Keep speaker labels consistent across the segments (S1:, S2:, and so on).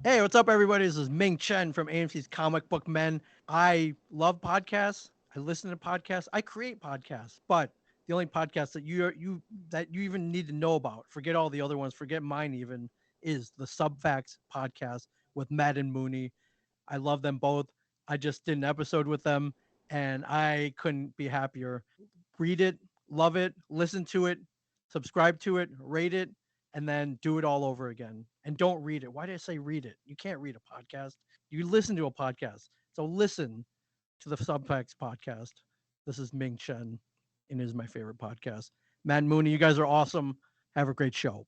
S1: Hey, what's up, everybody? This is Ming Chen from AMC's Comic Book Men. I love podcasts. I listen to podcasts. I create podcasts, but the only podcast that you even need to know about, forget all the other ones, forget mine even, is the Subfacts podcast with Matt and Mooney. I love them both. I just did an episode with them, and I couldn't be happier. Read it, love it, listen to it, subscribe to it, rate it, and then do it all over again. And don't read it. Why did I say read it? You can't read a podcast. You listen to a podcast. So listen to the Subfacts podcast. This is Ming Chen, and it is my favorite podcast. Matt and Mooney, you guys are awesome. Have a great show.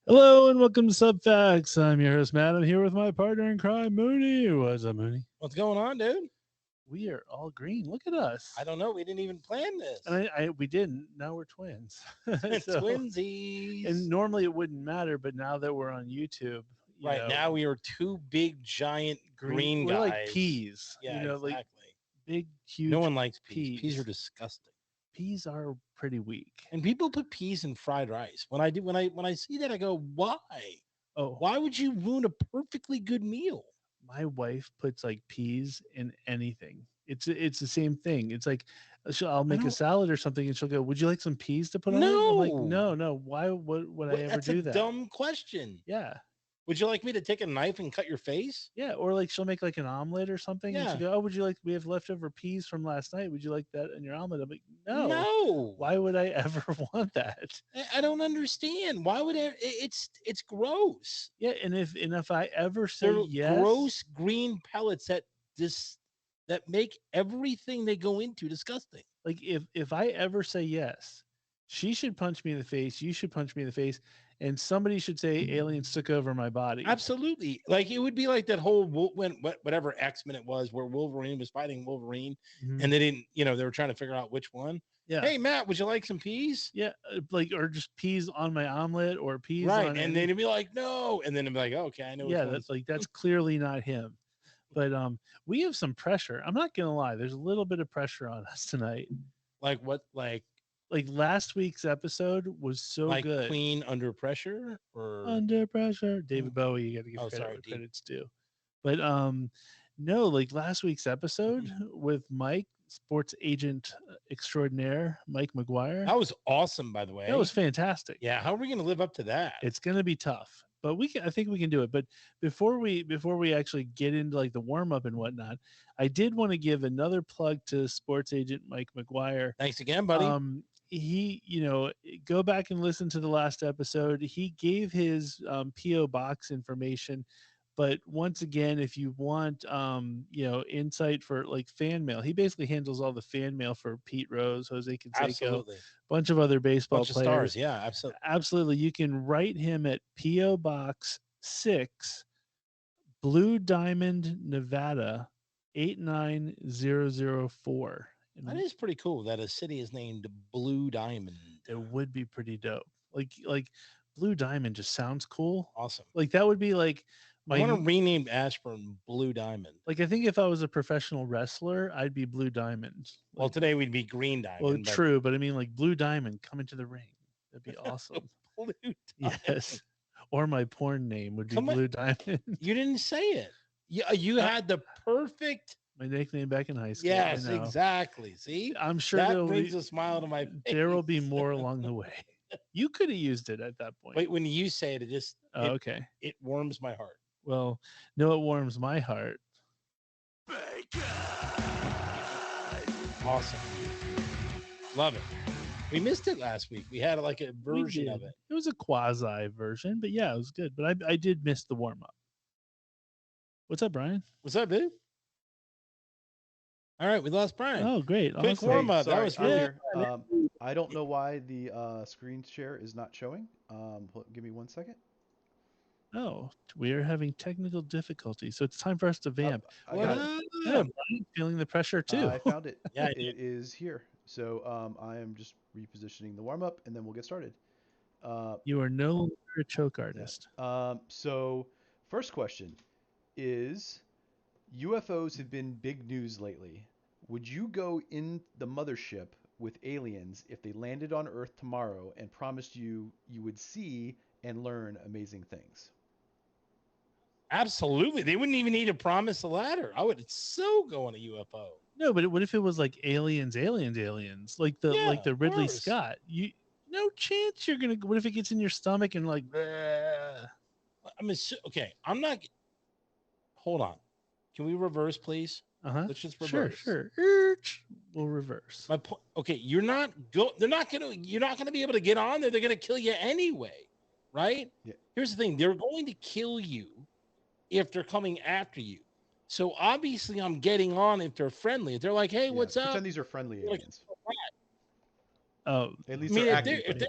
S2: Hello and welcome to Subfacts. I'm your host, Matt. I'm here with my partner in crime, Mooney. What's up, Mooney?
S3: What's going on, dude?
S2: We are all green. Look at us.
S3: I don't know. We didn't even plan this.
S2: We didn't. Now we're twins. So,
S3: Twinsies.
S2: and normally it wouldn't matter, but now that we're on YouTube,
S3: right now we are two big, giant green
S2: we're
S3: guys.
S2: like peas.
S3: Yeah,
S2: exactly.
S3: like
S2: Big, huge.
S3: No one likes peas. Peas are disgusting.
S2: Peas are pretty weak.
S3: And people put peas in fried rice. When I see that, I go, why?
S2: Oh,
S3: why would you ruin a perfectly good meal?
S2: My wife puts like peas in anything. It's the same thing. It's like I'll make a salad or something, and she'll go, "Would you like some peas to put on it?" I'm like, no. Why would I ever do that?
S3: That's a dumb question.
S2: Yeah.
S3: Would you like me to take a knife and cut your face?
S2: Yeah, or like she'll make like an omelet or something, and she'll go, "Oh, would you like? We have leftover peas from last night. Would you like that in your omelet?" I'm like,
S3: No.
S2: Why would I ever want that?
S3: I don't understand. Why would it's gross.
S2: Yeah, and if I ever say yes,
S3: gross green pellets that make everything they go into disgusting.
S2: Like if I ever say yes, she should punch me in the face. You should punch me in the face. And somebody should say aliens took over my body.
S3: Absolutely. Like it would be like that whole whatever X-Men it was where Wolverine was fighting Wolverine and they didn't, they were trying to figure out which one.
S2: Yeah.
S3: Hey, Matt, would you like some peas?
S2: Yeah. Like, or just peas on my omelet or peas.
S3: Right. And then it'd be like, no. And then it'd be like, okay, I know.
S2: Yeah. That's clearly not him. But we have some pressure. I'm not going to lie. There's a little bit of pressure on us tonight.
S3: Like what?
S2: Like last week's episode was so
S3: like
S2: good.
S3: Queen Under Pressure or
S2: Under Pressure. David Bowie, you got to give credit where credit's due. But no, like last week's episode with Mike, sports agent extraordinaire, Mike McGuire.
S3: That was awesome, by the way.
S2: That was fantastic.
S3: Yeah, how are we going to live up to that?
S2: It's going to be tough, but I think we can do it. But before we actually get into like the warm up and whatnot, I did want to give another plug to sports agent Mike McGuire.
S3: Thanks again, buddy.
S2: He, go back and listen to the last episode. He gave his PO box information, but once again, if you want, insight for like fan mail, he basically handles all the fan mail for Pete Rose, Jose Canseco, bunch of other baseball players.
S3: Stars. Yeah, absolutely.
S2: Absolutely. You can write him at PO Box 6, Blue Diamond, Nevada, 89004.
S3: That is pretty cool that a city is named Blue Diamond.
S2: It would be pretty dope. Like Blue Diamond just sounds cool.
S3: Awesome.
S2: Like that would be like
S3: I want to rename Ashburn Blue Diamond.
S2: Like I think if I was a professional wrestler, I'd be Blue Diamond.
S3: Well, today we'd be Green Diamond.
S2: Well, true, but I mean like Blue Diamond coming to the ring. That'd be awesome.
S3: Blue Diamond.
S2: Yes. Or my porn name would be Blue Diamond.
S3: You didn't say it. You had the perfect.
S2: My nickname back in high school.
S3: Yes, exactly. See,
S2: I'm sure
S3: that brings a smile to my face.
S2: There will be more along the way. You could have used it at that point.
S3: Wait, when you say it,
S2: okay.
S3: It warms my heart.
S2: Well, no, it warms my heart.
S3: Bacon! Awesome. Love it. We missed it last week. We had like a version of it.
S2: It was a quasi version, but yeah, it was good. But I did miss the warm up. What's up, Brian?
S3: What's up, dude? All right, we lost Brian.
S2: Oh, great.
S3: Quick warm up. That was really
S4: I don't know why the screen share is not showing. Give me 1 second.
S2: Oh, we are having technical difficulties, so it's time for us to vamp.
S4: Yeah,
S2: Brian, feeling the pressure too.
S4: I found it.
S3: Yeah,
S4: it is here. So I am just repositioning the warm up, and then we'll get started.
S2: You are no longer a choke artist.
S4: So first question is: UFOs have been big news lately. Would you go in the mothership with aliens if they landed on Earth tomorrow and promised you would see and learn amazing things?
S3: Absolutely. They wouldn't even need to promise the latter. I would so go on a UFO.
S2: No, but what if it was like aliens, like
S3: Yeah,
S2: the
S3: of
S2: Ridley
S3: course.
S2: Scott? You no chance you're gonna. What if it gets in your stomach and like? Bleh.
S3: I mean, okay, I'm not. Hold on. Can we reverse, please? Let's just reverse.
S2: Sure. We'll reverse.
S3: My point. Okay, you're not go. They're not gonna. You're not gonna be able to get on there. They're gonna kill you anyway, right?
S4: Yeah.
S3: Here's the thing. They're going to kill you if they're coming after you. So obviously, I'm getting on if they're friendly. If they're like, "Hey, what's up?"
S4: Pretend these are friendly aliens.
S2: Oh,
S4: At least
S3: I mean,
S4: they're
S3: if
S4: acting
S3: they're-
S4: friendly.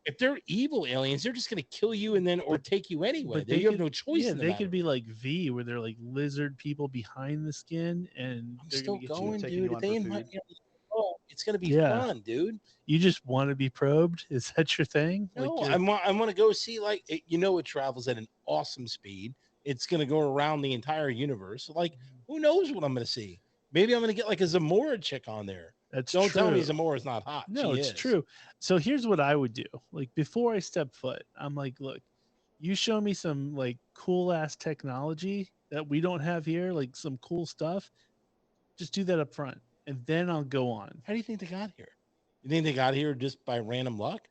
S3: if they're evil aliens, they're just going to kill you and then or take you anyway.
S2: but
S3: You have no choice.
S2: Yeah,
S3: in the
S2: they
S3: matter.
S2: could be like V, where they're like lizard people behind the skin, and
S3: I'm
S2: they're
S3: still
S2: gonna get
S3: going,
S4: taking
S3: dude.
S4: you
S3: If
S4: on
S3: they
S4: for
S3: invite
S4: food.
S3: me on the show, it's going to be
S2: Yeah.
S3: fun, dude.
S2: You just want to be probed? Is that your thing?
S3: No,
S2: Like
S3: I want to go see like it travels at an awesome speed. It's going to go around the entire universe. Like, who knows what I'm going to see? Maybe I'm going to get like a Zamora chick on there.
S2: That's
S3: Don't tell me
S2: true.
S3: Zamora's not hot.
S2: No,
S3: She
S2: it's
S3: is.
S2: true. So here's what I would do. Like before I step foot, I'm like, look, you show me some like cool ass technology that we don't have here, like some cool stuff. Just do that up front, and then I'll go on.
S3: How do you think they got here? You think they got here just by random luck?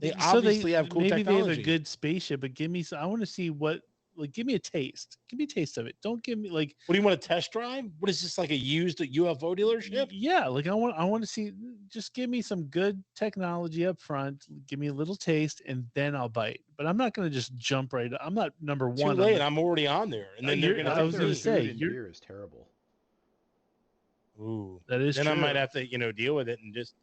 S3: They
S2: So
S3: obviously have cool
S2: maybe
S3: technology.
S2: they have a good spaceship, but give me. I want to see what. Like, give me a taste. Give me a taste of it. Don't give me like.
S3: What do you want to test drive? What is this, like a used UFO dealership?
S2: Yeah, like I want to see. Just give me some good technology up front. Give me a little taste, and then I'll bite. But I'm not going to just jump right. I'm not number
S3: Too
S2: one.
S3: late. I'm already on there, and then they're
S2: you're-
S3: gonna.
S2: I was
S3: take
S2: gonna
S3: me.
S2: say,
S4: food and beer is terrible.
S3: Ooh,
S2: that is
S3: then
S2: true.
S3: I might have to, deal with it and just.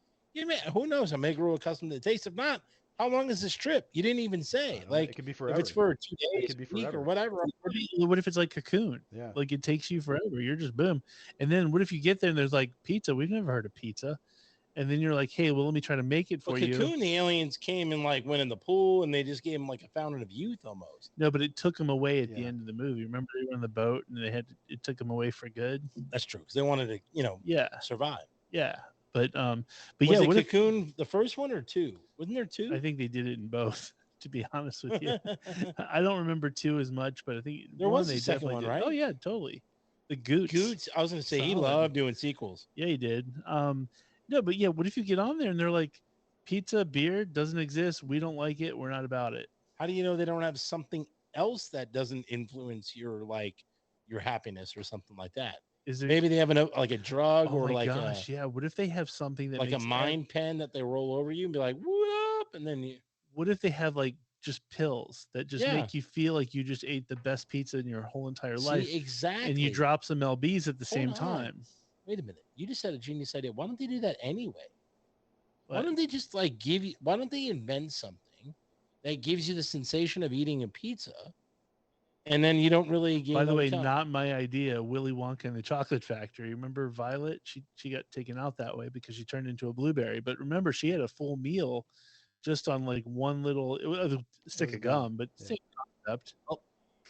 S3: Who knows? I may grow accustomed to the taste. If not, how long is this trip? You didn't even say. Like,
S4: it could be
S3: if
S4: forever.
S3: it's for 2 days,
S4: It could be
S3: a week, or
S4: forever.
S3: whatever.
S2: What if it's like Cocoon?
S4: Yeah.
S2: Like it takes you forever. You're just boom. And then what if you get there and there's like pizza? We've never heard of pizza. And then you're like, hey, well, let me try to make it for
S3: But
S2: you.
S3: Cocoon, the aliens came and like went in the pool, and they just gave him like a fountain of youth almost.
S2: No, but it took them away at the
S4: Yeah.
S2: end of the movie. Remember they were on the boat and it took them away for good.
S3: That's true because they wanted to,
S2: Yeah,
S3: survive.
S2: yeah. But
S3: Was
S2: yeah,
S3: it
S2: what if
S3: Cocoon the first one or two? Wasn't there two?
S2: I think they did it in both, to be honest with you. I don't remember two as much, but I think
S3: There
S2: one
S3: was a
S2: they
S3: second
S2: definitely
S3: one,
S2: did.
S3: right?
S2: Oh yeah, totally. The Goots.
S3: Goots. I was going to say he
S2: Solid.
S3: loved doing sequels.
S2: Yeah, he did. No, but yeah, what if you get on there and they're like, pizza, beer doesn't exist. We don't like it. We're not about it.
S3: How do you know they don't have something else that doesn't influence your happiness or something like that?
S2: Is there
S3: Maybe they have like a drug
S2: Oh
S3: or
S2: my
S3: like
S2: gosh, yeah. What if they have something that
S3: like a
S2: makes
S3: mind pen that they roll over you and be like, "What up?" And then you.
S2: What if they have like just pills that just
S3: Yeah.
S2: make you feel like you just ate the best pizza in your whole entire life,
S3: See, exactly.
S2: and you drop some lbs at the same
S3: Hold on.
S2: time?
S3: Wait a minute. You just had a genius idea. Why don't they do that anyway? Why
S2: What?
S3: don't they just like give you? Why don't they invent something that gives you the sensation of eating a pizza, and then you don't really gain.
S2: By the
S3: no
S2: way,
S3: calories?
S2: not my idea. Willy Wonka and the Chocolate Factory. Remember Violet? She got taken out that way because she turned into a blueberry. But remember, she had a full meal just on like one little it was a stick
S4: was
S2: of
S4: gum.
S2: gum, but
S4: Yeah.
S2: same concept.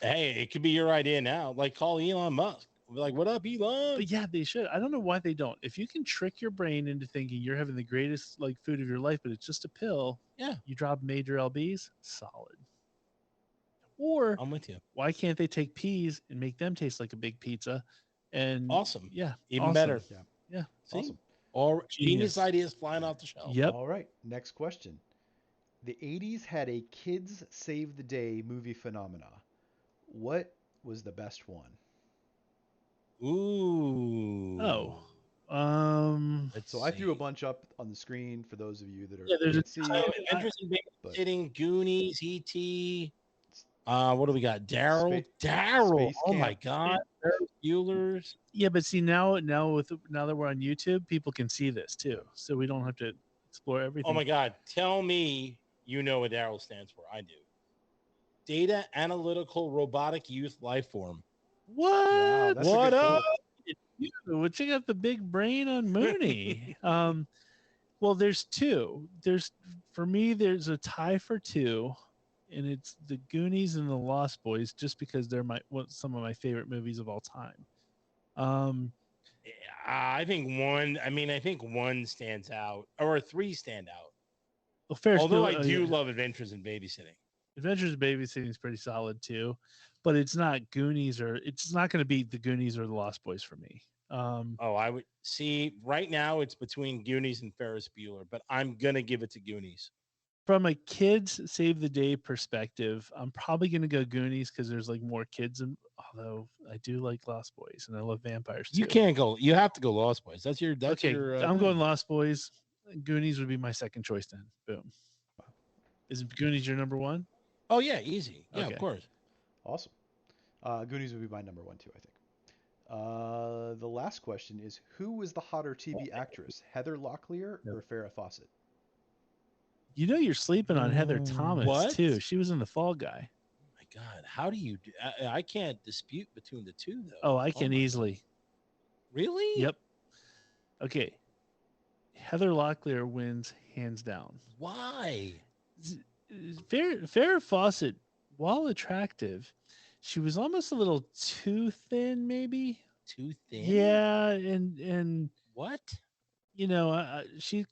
S3: Hey, it could be your idea now. Like call Elon Musk. Be like, what up, Elon?
S2: But yeah, they should. I don't know why they don't. If you can trick your brain into thinking you're having the greatest like food of your life, but it's just a pill,
S3: Yeah.
S2: you drop major lbs, solid. Or
S3: I'm with you.
S2: why can't they take peas and make them taste like a big pizza? And
S3: Awesome.
S2: yeah,
S3: Even
S2: awesome.
S3: better.
S4: Yeah.
S2: Yeah.
S3: See?
S4: Awesome.
S3: Or
S2: Genius.
S3: genius ideas flying off the shelf.
S2: Yep.
S4: All right. Next question. The 80s had a kids save the day movie phenomena. What was the best one?
S3: Ooh.
S2: Oh.
S3: Let's
S4: So I threw a
S3: see.
S4: bunch up on the screen for those of you that are
S2: Yeah, there's a
S4: can't see.
S3: Adventures in
S4: But-
S3: Babysitting, Goonies, E.T. What do we got? Daryl. Daryl.
S4: Space
S3: Oh my
S4: Camp.
S3: God. Bueller's.
S2: Yeah, but see now that we're on YouTube, people can see this too, so we don't have to explore everything.
S3: Oh my God. Tell me you know what Daryl stands for. I do. Data Analytical Robotic Youth Life Form.
S2: What?
S4: Wow, that's a
S3: What
S4: good
S3: up?
S2: Well, check out the big brain on Mooney. Well, there's two. For me, there's a tie for two, and it's the Goonies and the Lost Boys, just because they're some of my favorite movies of all time.
S3: I think one. I mean, I think one stands out, or three stand out.
S2: Well, Ferris
S3: Although
S2: Bueller,
S3: I do
S2: yeah.
S3: love Adventures in Babysitting.
S2: Adventures in Babysitting is pretty solid too, but it's not Goonies or it's not going to beat the Goonies or the Lost Boys for me.
S3: Oh, I would see right now it's between Goonies and Ferris Bueller, but I'm gonna give it to Goonies.
S2: From a kids save the day perspective, I'm probably going to go Goonies because there's like more kids. And although I do like Lost Boys and I love vampires too.
S3: You can't go. You have to go Lost Boys. That's your. That's
S2: Okay,
S3: your.
S2: I'm going Lost Boys. Goonies would be my second choice then. Boom. Is Goonies your number one?
S3: Oh yeah, easy. Yeah,
S2: Okay.
S3: of course.
S4: Awesome. Goonies would be my number one too, I think. The last question is, who was the hotter TV actress, Heather Locklear or Farrah Fawcett?
S2: You know you're sleeping on Heather Thomas
S3: What?
S2: too. She was in The Fall Guy.
S3: My God, how do you do? I can't dispute between the two though.
S2: Oh, I can
S3: my
S2: easily.
S3: God. Really?
S2: Yep. Okay. Heather Locklear wins hands down.
S3: Why?
S2: Farrah Fawcett, while attractive, she was almost a little too thin, maybe.
S3: Too thin?
S2: Yeah, and
S3: What?
S2: you know, she's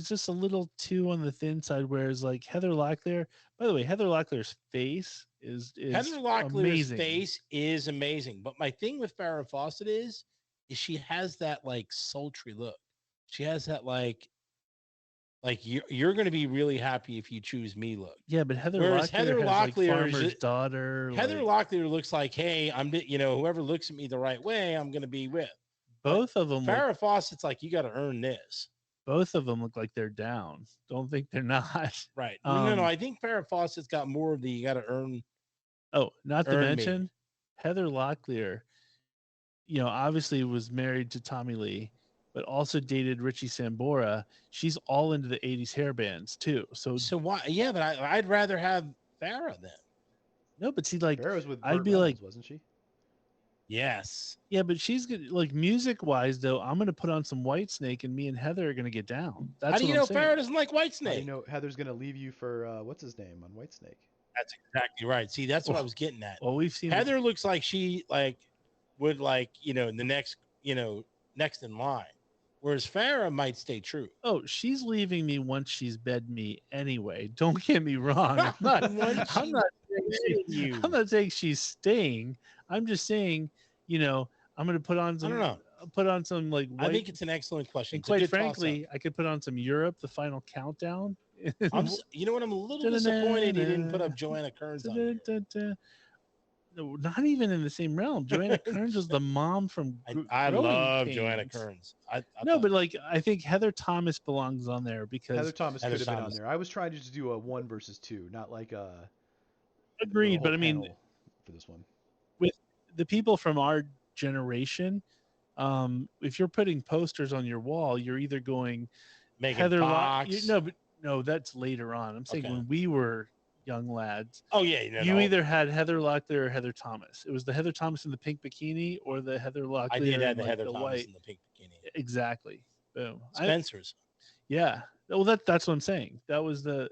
S2: just a little too on the thin side. Whereas like Heather Locklear, by the way, Heather Locklear's face is
S3: Heather Locklear's
S2: amazing.
S3: face is amazing, but my thing with Farrah Fawcett is she has that like sultry look. She has that like you're going to be really happy if you choose me look.
S2: Yeah, but Heather
S3: Whereas
S2: Locklear
S3: Heather
S2: has like
S3: Locklear is
S2: farmer's
S3: ju-
S2: daughter.
S3: Heather
S2: like,
S3: Locklear looks like, hey, whoever looks at me the right way, I'm going to be with.
S2: both of them.
S3: Farrah Fawcett's like, you got to earn this.
S2: Both of them look like they're down. Don't think they're not.
S3: Right. No. I think Farrah Fawcett's got more of the you got to earn.
S2: Oh, not to
S3: Earn me.
S2: mention Heather Locklear, you know, obviously was married to Tommy Lee, but also dated Richie Sambora. She's all into the 80s hair bands too. So
S3: why? Yeah, but I'd rather have Farrah then.
S2: no, but see, like
S4: Farrah was with
S2: I'd
S4: Burt
S2: be
S4: Reynolds,
S2: like,
S4: wasn't she?
S3: Yes.
S2: yeah, but she's good. Like music wise, though, I'm gonna put on some Whitesnake, and me and Heather are gonna get down. That's
S3: How do you
S2: what
S3: know
S2: I'm saying.
S3: Farrah doesn't like
S4: How do
S3: Whitesnake?
S4: you know Heather's gonna leave you for what's his name on Whitesnake?
S3: That's exactly right. See, that's what I
S2: Oh.
S3: was getting at.
S2: Well, we've seen
S3: Heather looks like she would the next next in line, whereas Farrah might stay true.
S2: Oh, she's leaving me once she's bed me anyway. Don't get me wrong. I'm not.
S3: Once
S2: I'm
S3: she
S2: not.
S3: bedded you.
S2: I'm not saying she's staying. I'm just saying, you know, I'm gonna put on
S3: I
S2: some.
S3: don't know.
S2: Put on some like.
S3: I
S2: White,
S3: think it's an excellent question.
S2: and
S3: It's a
S2: quite
S3: good
S2: frankly, I could put on some Europe, the final countdown.
S3: you know what? I'm a little disappointed he didn't put up Joanna Kearns on here.
S2: No, not even in the same realm. Joanna Kearns was the mom from.
S3: I
S2: Growing
S3: love
S2: Pains.
S3: Joanna Kearns.
S2: No, but like I think Heather Thomas belongs on there because
S4: Heather Thomas
S3: Heather
S4: could have been on
S3: Thomas.
S4: there. I was trying to just do a 1 versus 2, not like a
S2: agreed.
S4: whole
S2: But I mean,
S4: panel for this one.
S2: with the people from our generation, if you're putting posters on your wall, you're either going
S3: Megan
S2: Heather.
S3: Fox.
S2: No, that's later on. I'm saying
S3: Okay.
S2: when we were young lads,
S3: Oh yeah,
S2: you either had Heather Locklear or Heather Thomas. It was the Heather Thomas in the pink bikini or the Heather Locklear.
S3: I did have
S2: in,
S3: the
S2: like,
S3: Heather
S2: the
S3: Thomas
S2: white.
S3: in the pink bikini.
S2: Exactly. Boom.
S3: Spencer's.
S2: Yeah. Well, that's what I'm saying. That was the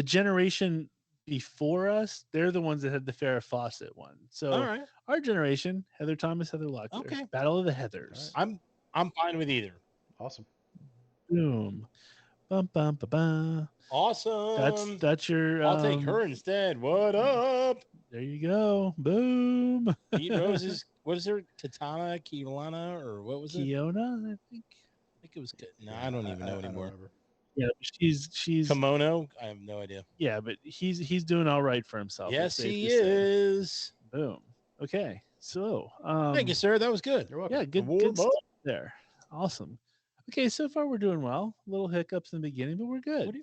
S2: generation before us. They're the ones that had the Farrah Fawcett one. So
S3: All right.
S2: our generation, Heather Thomas, Heather Locklear.
S3: Okay.
S2: Battle of the Heathers.
S4: All
S3: I'm fine with either.
S4: Awesome.
S2: Boom. Bum, bum, ba, ba.
S3: Awesome.
S2: That's your.
S3: I'll take her instead. What up?
S2: There you go. Boom.
S3: Pete Rose's. What is her? Katana, Kiana, or what was it?
S2: Kiona, I think.
S3: I think it was. No, I don't even know anymore.
S4: remember.
S2: Yeah, she's.
S3: Kimono. I have no idea.
S2: Yeah, but he's doing all right for himself.
S3: Yes,
S2: it's safe
S3: he
S2: to say.
S3: is.
S2: Boom. Okay. So.
S3: Thank you, sir. That was good.
S4: You're welcome.
S2: Yeah, good
S3: Warm
S2: stuff
S3: up.
S2: there. Awesome. Okay, so far we're doing well. Little hiccups in the beginning, but we're good.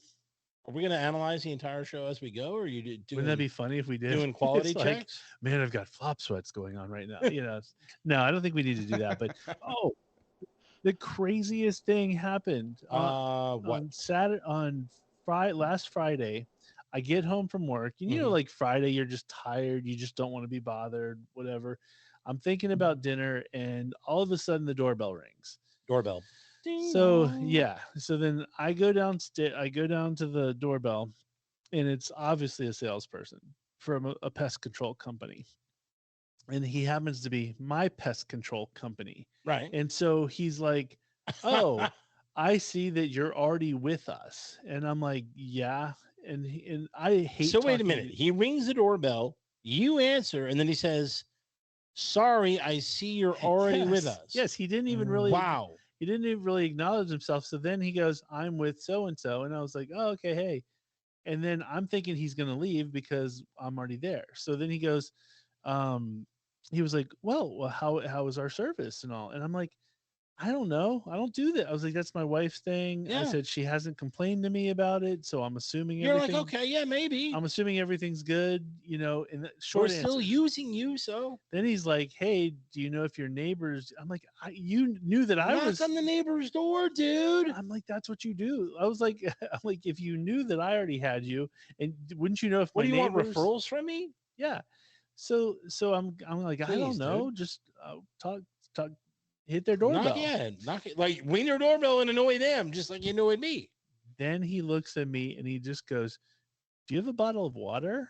S3: Are we going to analyze the entire show as we go, or are you doing?
S2: Wouldn't that be funny if we did?
S3: doing quality
S2: It's like,
S3: checks?
S2: man, I've got flop sweats going on right now. No, I don't think we need to do that. But the craziest thing happened
S3: What?
S2: on Saturday, last Friday. I get home from work, and like Friday, you're just tired. You just don't want to be bothered. Whatever. I'm thinking about dinner, and all of a sudden, the doorbell rings.
S3: Doorbell.
S2: So yeah, so then I go downstairs. I go down to the doorbell, and it's obviously a salesperson from a pest control company. and he happens to be my pest control company.
S3: Right.
S2: And so he's like, "Oh, I see that you're already with us." And I'm like, "Yeah." And I hate
S3: So wait a
S2: talking
S3: minute.
S2: to-
S3: He rings the doorbell. You answer, and then he says, "Sorry, I see you're already with
S2: Yes,
S3: us."
S2: yes,
S3: Wow.
S2: he didn't even really acknowledge himself. So then he goes, "I'm with so and so." And I was like, "Oh, okay, hey." And then I'm thinking he's going to leave because I'm already there. So then he goes, um, he was like, well, how was our service and all? And I'm like, I don't know. I don't do that. I was like, that's my wife's thing. I
S3: Yeah.
S2: said she hasn't complained to me about it, so
S3: You're like, okay, yeah, maybe.
S2: I'm assuming everything's good, And the
S3: We're
S2: short
S3: still
S2: answer.
S3: using you, so
S2: Then he's like, "Hey, do you know if your neighbors?" I'm like, "You knew that I
S3: knock
S2: was."
S3: on the neighbor's door, dude.
S2: I'm like, "That's what you do." I was like, "I'm like, if you knew that I already had you, and wouldn't you know if
S3: What
S2: my
S3: do you want
S2: neighbors?"
S3: referrals from me?
S2: Yeah. So I'm like, I don't
S3: Please,
S2: know.
S3: dude.
S2: Just talk, hit their
S3: Knock
S2: doorbell.
S3: in, knock it like ring their doorbell and annoy them, just like you annoyed me.
S2: Then he looks at me and he just goes, "Do you have a bottle of water?"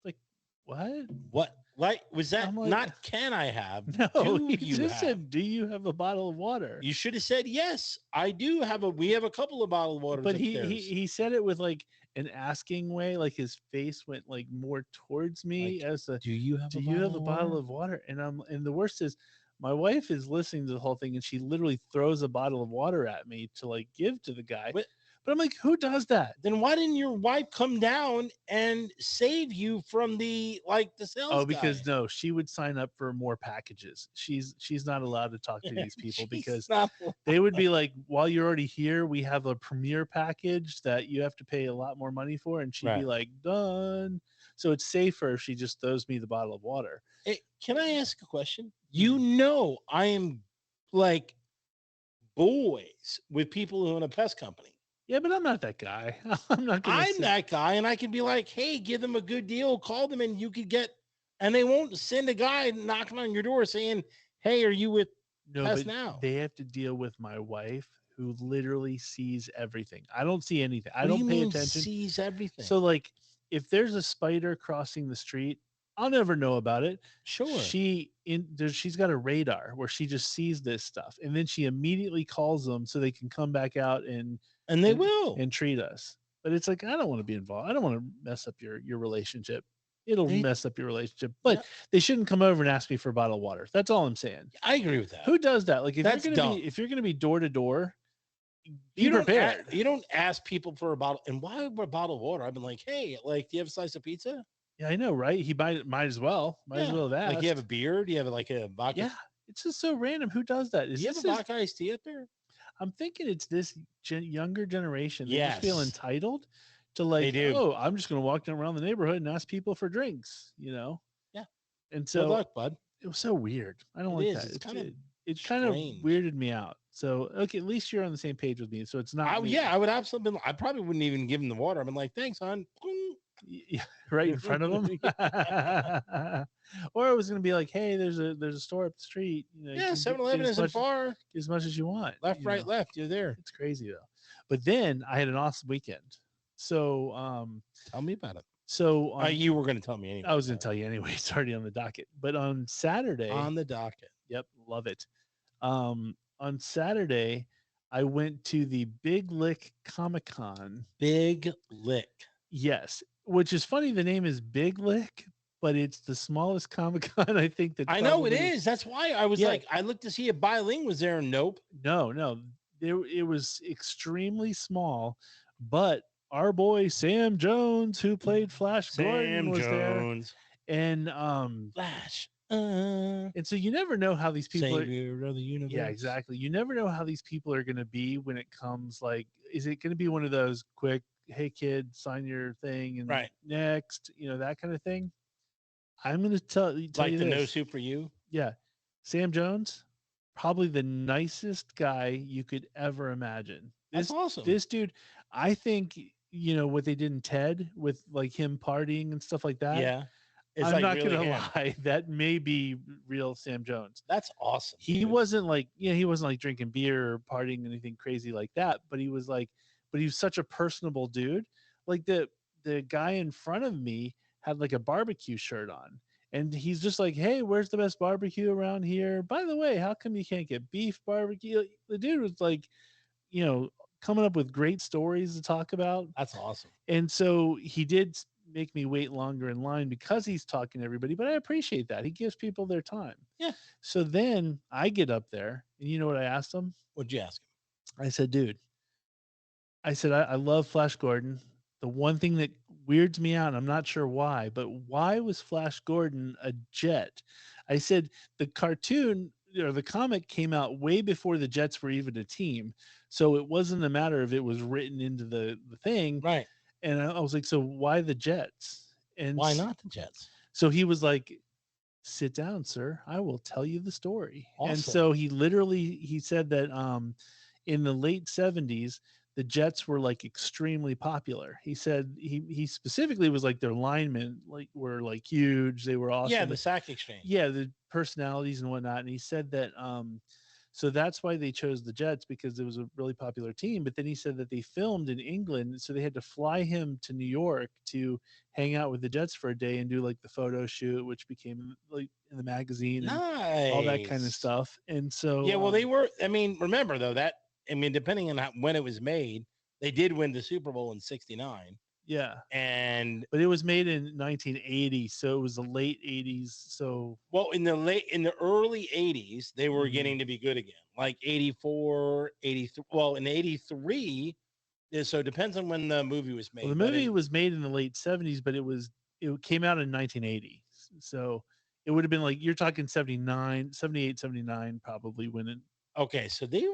S2: Like, what?
S3: What? Like, was that
S2: I'm like,
S3: not? Can I have?
S2: no.
S3: Do
S2: He
S3: you
S2: just
S3: have?
S2: said, "Do you have a bottle of water?"
S3: You should have said yes. I do have a. We have a couple of bottled waters
S2: But
S3: upstairs.
S2: he said it with like an asking way, like his face went like more towards me
S3: Like,
S2: as a,
S3: do you have
S2: "Do
S3: a
S2: you have
S3: bottle
S2: a
S3: of
S2: bottle
S3: water?
S2: of water?" And the worst is my wife is listening to the whole thing and she literally throws a bottle of water at me to like give to the guy.
S3: But
S2: But I'm like, who does that?
S3: then why didn't your wife come down and save you from the
S2: Oh,
S3: sales guy?
S2: because no, she would sign up for more packages. She's not allowed to talk to these people
S3: She's
S2: because
S3: not.
S2: they would be like, while you're already here, we have a premier package that you have to pay a lot more money for. And she'd be
S3: Right.
S2: like, done. So it's safer if she just throws me the bottle of water.
S3: Hey, can I ask a question?
S2: Hmm.
S3: You know, I am like boys with people who own a pest company.
S2: Yeah, but I'm not that guy. I'm not going to
S3: I'm
S2: say.
S3: that guy, and I can be like, hey, give them a good deal, call them, and you could get, and they won't send a guy knocking on your door saying, hey, are you with
S2: No,
S3: Pest
S2: but
S3: Now?
S2: they have to deal with my wife who literally sees everything. I don't see anything. I
S3: What do
S2: don't
S3: you
S2: pay
S3: mean
S2: attention.
S3: sees everything?
S2: So like if there's a spider crossing the street, I'll never know about it.
S3: Sure.
S2: She's got a radar where she just sees this stuff and then she immediately calls them so they can come back out
S3: And they will.
S2: and treat us. But it's like I don't want to be involved. I don't want to mess up your relationship. It'll
S3: They-
S2: mess up your relationship. But
S3: Yeah.
S2: they shouldn't come over and ask me for a bottle of water. That's all I'm saying.
S3: I agree with that.
S2: Who does that? Like
S3: That's dumb.
S2: if you're gonna be door to door, be
S3: You don't,
S2: prepared.
S3: you don't ask people for a bottle. And why a bottle of water? I've been like, hey, like, do you have a slice of pizza?
S2: Yeah, I know, right? He might as well. Might as
S3: Yeah.
S2: well have asked.
S3: Like, you have a beer? Do you have like a vodka?
S2: Yeah, it's just so random. Who does that?
S3: Do
S2: Is
S3: you have
S2: this
S3: a vodka iced tea up there?
S2: I'm thinking it's this younger generation. They just feel
S3: Yes.
S2: entitled to like,
S3: do.
S2: oh, I'm just going to walk down around the neighborhood and ask people for drinks,
S3: Yeah.
S2: And
S3: Good
S2: so
S3: luck, bud.
S2: it was so weird. I don't
S3: It
S2: like
S3: is.
S2: that.
S3: It's kind of
S2: it kind of
S3: strange.
S2: weirded me out. So okay, at least you're on the same page with me. So it's not me.
S3: Yeah, I would absolutely been, I probably wouldn't even give him the water. I've been like, thanks, hon.
S2: Yeah, right in front of them. Or I was gonna be like, hey, there's a store up the street. You
S3: Yeah,
S2: can
S3: 7-Eleven
S2: get
S3: isn't far.
S2: get as much as you want.
S3: Left, right, left. You're there.
S2: It's crazy though. But then I had an awesome weekend. So
S3: Tell me about it.
S2: so on,
S3: You were going to tell me anyway.
S2: I was gonna tell you anyway. It's already on the docket. But on Saturday,
S3: On the docket.
S2: yep, love it. On Saturday, I went to the Big Lick Comic Con.
S3: Big Lick.
S2: Yes, which is funny. The name is Big Lick, but it's the smallest Comic Con I think that.
S3: I know it is. That's why I was like, I looked to see if Biling was there. Nope.
S2: No, it was extremely small, but our boy Sam Jones, who played Flash Gordon, was there, and
S3: Flash.
S2: and so you never know how these people
S3: Savior of the universe.
S2: Yeah, exactly. You never know how these people are going to be when it comes like, is it going to be one of those quick, hey kid, sign your thing and
S3: Right.
S2: next, that kind of thing. I'm going to tell
S3: Like
S2: you
S3: the
S2: this.
S3: no soup for you.
S2: Yeah. Sam Jones, probably the nicest guy you could ever imagine.
S3: That's awesome.
S2: This dude, I think, what they did in TED with like him partying and stuff like that.
S3: Yeah. It's
S2: I'm
S3: like
S2: not
S3: really
S2: going to
S3: him.
S2: lie. That may be real Sam Jones.
S3: That's awesome.
S2: He
S3: dude.
S2: wasn't like, he wasn't like drinking beer or partying anything crazy like that, but he was such a personable dude. Like the guy in front of me had like a barbecue shirt on, And he's just like, hey, where's the best barbecue around here? By the way, how come you can't get beef barbecue? The dude was like, you know, coming up with great stories to talk about.
S3: That's awesome.
S2: And so he did make me wait longer in line because he's talking to everybody, but I appreciate that. He gives people their time.
S3: Yeah.
S2: So then I get up there, and you know what I asked him?
S3: What'd you ask him?
S2: I said, dude, I love Flash Gordon. The one thing that weirds me out, and I'm not sure why, but why was Flash Gordon a Jet? I said the cartoon or the comic came out way before the Jets were even a team. So it wasn't a matter of it was written into the thing.
S3: Right.
S2: And I was like, so why the Jets? And
S3: Why not the Jets?
S2: so he was like, sit down, sir. I will tell you the story.
S3: Awesome.
S2: And so he said that in the late 70s, the Jets were like extremely popular. He said he specifically was like their linemen like were like huge. They were awesome.
S3: Yeah, the sack exchange.
S2: Yeah, the personalities and whatnot. And he said that so that's why they chose the Jets, because it was a really popular team. But then he said that they filmed in England, so they had to fly him to New York to hang out with the Jets for a day and do like the photo shoot, which became like in the magazine and all that kind of
S3: Nice.
S2: stuff. And so
S3: Yeah, well, they were. I mean, remember though that depending on when it was made, they did win the Super Bowl in '69,
S2: yeah,
S3: and
S2: but it was made in 1980, so it was the late 80s. So
S3: well, in the early '80s, they were
S2: Mhm.
S3: getting to be good again, like '84, '83. Well, in '83, so it depends on when the movie was made.
S2: well, the
S3: but
S2: movie was made in the late 70s, but it came out in 1980. So it would have been like you're talking 79, 78, 79 probably when it.
S3: Okay, so they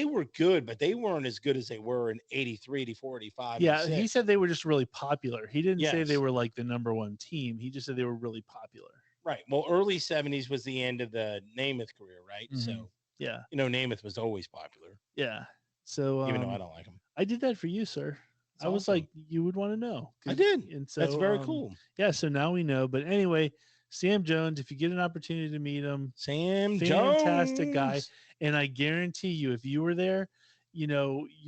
S3: were good, but they weren't as good as they were in '83, '84, '85.
S2: Yeah, he said they were just really popular. He didn't say they
S3: Yes.
S2: were like the number one team. He just said they were really popular.
S3: Right. Well, early '70s was the end of the Namath career, right?
S2: Mhm.
S3: So
S2: Yeah,
S3: Namath was always popular,
S2: yeah. So
S3: even though I don't like him.
S2: I did that for you, sir.
S3: It's
S2: I was
S3: awesome.
S2: like, you would want to know.
S3: I did.
S2: And so
S3: That's very cool.
S2: Yeah, so now we know. But anyway, Sam Jones, if you get an opportunity to meet him,
S3: Sam
S2: fantastic guy.
S3: Jones.
S2: And I guarantee you, if you were there, you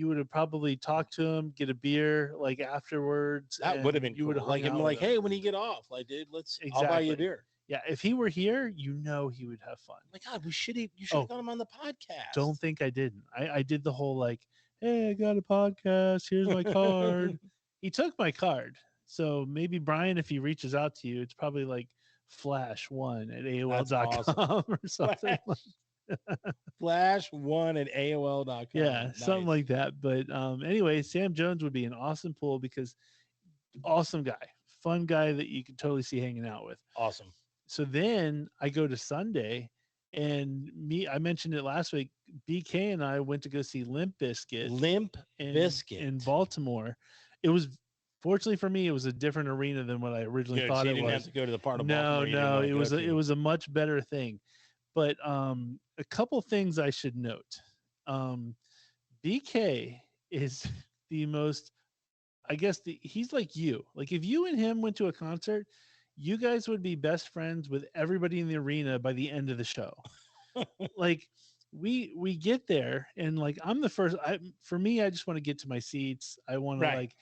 S2: would have probably talked to him, get a beer like afterwards.
S3: That would have
S2: and
S3: been
S2: you
S3: cool.
S2: would have
S3: Like
S2: him
S3: him, like, hey, when you get off, like, dude, I'll buy you a
S2: Exactly.
S3: beer.
S2: Yeah, if he were here, he would have fun.
S3: My God, you should have got him on the podcast.
S2: Don't think I didn't. I did the whole like, hey, I got a podcast. Here's my card. He took my card. So maybe Brian, if he reaches out to you, it's probably like flash1@aol.com or something.
S3: Flash1@AOL.com.
S2: Yeah,
S3: Nice.
S2: something like that. But anyway, Sam Jones would be an awesome pull because awesome guy, fun guy that you could totally see hanging out with.
S3: Awesome.
S2: So then I go to Sunday, and I mentioned it last week. BK and I went to go see Limp Bizkit.
S3: Limp Bizkit
S2: in Baltimore. It was fortunately for me, it was a different arena than what I originally
S3: Good,
S2: thought
S3: so you
S2: it
S3: didn't
S2: was.
S3: have to go to the part of
S2: No,
S3: Baltimore you didn't wanna
S2: it
S3: go
S2: was
S3: to.
S2: it was a much better thing. But a couple things I should note. BK is the most, I guess he's like you. Like if you and him went to a concert, you guys would be best friends with everybody in the arena by the end of the show. Like we get there and like I'm the first. For me, I just want to get to my seats. I want to
S3: Right.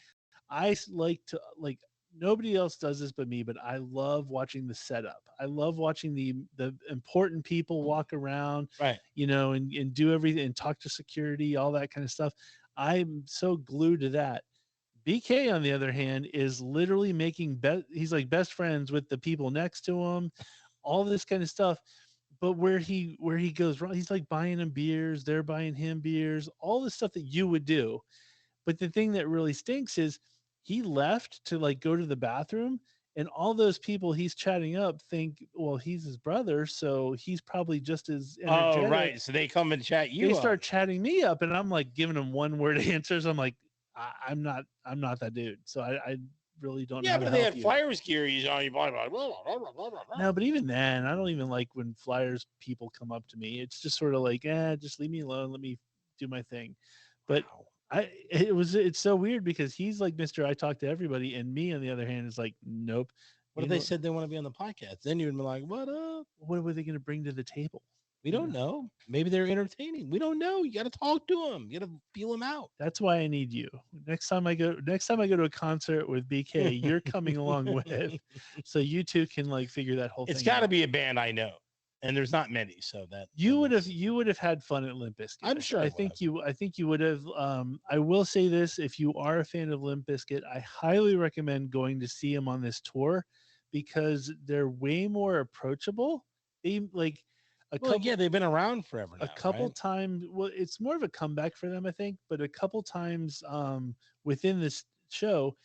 S2: like to like nobody else does this but me, but I love watching the setup. I love watching the important people walk around,
S3: Right.
S2: And do everything and talk to security, all that kind of stuff. I'm so glued to that. BK, on the other hand, is literally making he's like best friends with the people next to him, all this kind of stuff. But where he goes wrong, he's like buying them beers, they're buying him beers, all the stuff that you would do. But the thing that really stinks is he left to like go to the bathroom, and all those people he's chatting up think, well, he's his brother, so he's probably just as energetic.
S3: Oh, right. So they come and chat you
S2: They
S3: up.
S2: start chatting me up, and I'm like giving them one word answers. I'm like, I'm not that dude. So I really don't know.
S3: Yeah,
S2: how
S3: but
S2: to
S3: if they
S2: help
S3: had
S2: you.
S3: Flyers gear, you know, you buy blah, blah, blah, blah, blah, blah.
S2: No, but even then, I don't even like when Flyers people come up to me. It's just sort of like, just leave me alone. Let me do my thing. But
S3: Wow.
S2: it's so weird because he's like Mr. I talk to everybody, and me on the other hand is like, nope.
S3: What if they said they want to be on the podcast? Then you would be like, what up?
S2: What were they going to bring to the table?
S3: We don't know. Maybe they're entertaining. We don't know. You got to talk to them. You got to feel them out.
S2: That's why I need you. Next time I go to a concert with BK, you're coming along with, so you two can like figure that whole
S3: It's
S2: thing
S3: got to
S2: out.
S3: be a band I know, and there's not many, so that
S2: You would have
S3: that's-
S2: had fun at Limp Bizkit.
S3: I'm sure I
S2: I think
S3: would
S2: I think you would have. I will say this: if you are a fan of Limp Bizkit, I highly recommend going to see them on this tour because they're way more approachable. They like a
S3: Well,
S2: couple
S3: yeah, they've been around forever now.
S2: a couple
S3: right?
S2: times. Well, it's more of a comeback for them, I think. But a couple times within this show,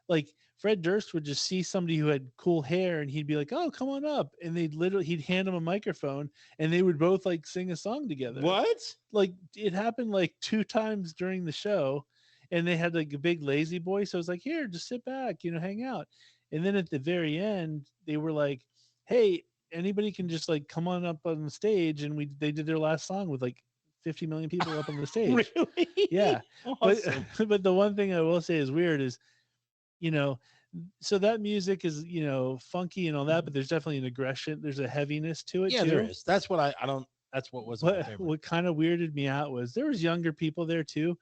S2: like Fred Durst would just see somebody who had cool hair, and he'd be like, "Oh, come on up," and he'd hand them a microphone, and they would both like sing a song together.
S3: What?
S2: Like it happened like 2 times during the show, and they had like a big lazy boy, so I was like, "Here, just sit back, hang out." And then at the very end, they were like, "Hey, anybody can just like come on up on the stage," and they did their last song with like 50 million people up on the stage.
S3: Really?
S2: Yeah.
S3: Awesome.
S2: But the one thing I will say is weird is, you know, so that music is, funky and all that, but there's definitely an aggression. There's a heaviness to it
S3: Yeah,
S2: too.
S3: there is. That's what I don't. That's what was my
S2: What
S3: favorite.
S2: what kind of weirded me out was there was younger people there too,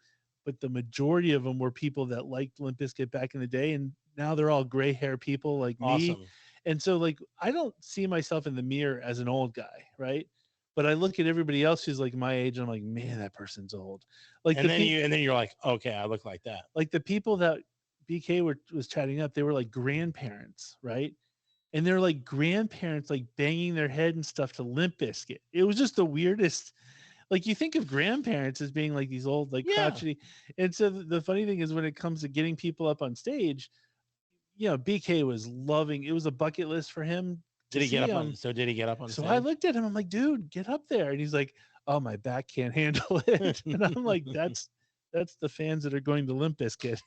S2: but the majority of them were people that liked Limp Bizkit back in the day, and now they're all gray hair people like me.
S3: Awesome.
S2: And so like I don't see myself in the mirror as an old guy, right? But I look at everybody else who's like my age, and I'm like, man, that person's old. Like
S3: And then you're like, okay, I look like that.
S2: like the people that BK was chatting up, they were like grandparents, right? And they're like grandparents, like banging their head and stuff to Limp Bizkit. It was just the weirdest. Like you think of grandparents as being like these old, like
S3: Yeah.
S2: crotchety. And so the funny thing is when it comes to getting people up on stage, BK was loving. It was a bucket list for him.
S3: Did he get up on? So did he get up on?
S2: So
S3: stage?
S2: I looked at him. I'm like, dude, get up there. And he's like, oh, my back can't handle it. And I'm like, that's the fans that are going to Limp Bizkit,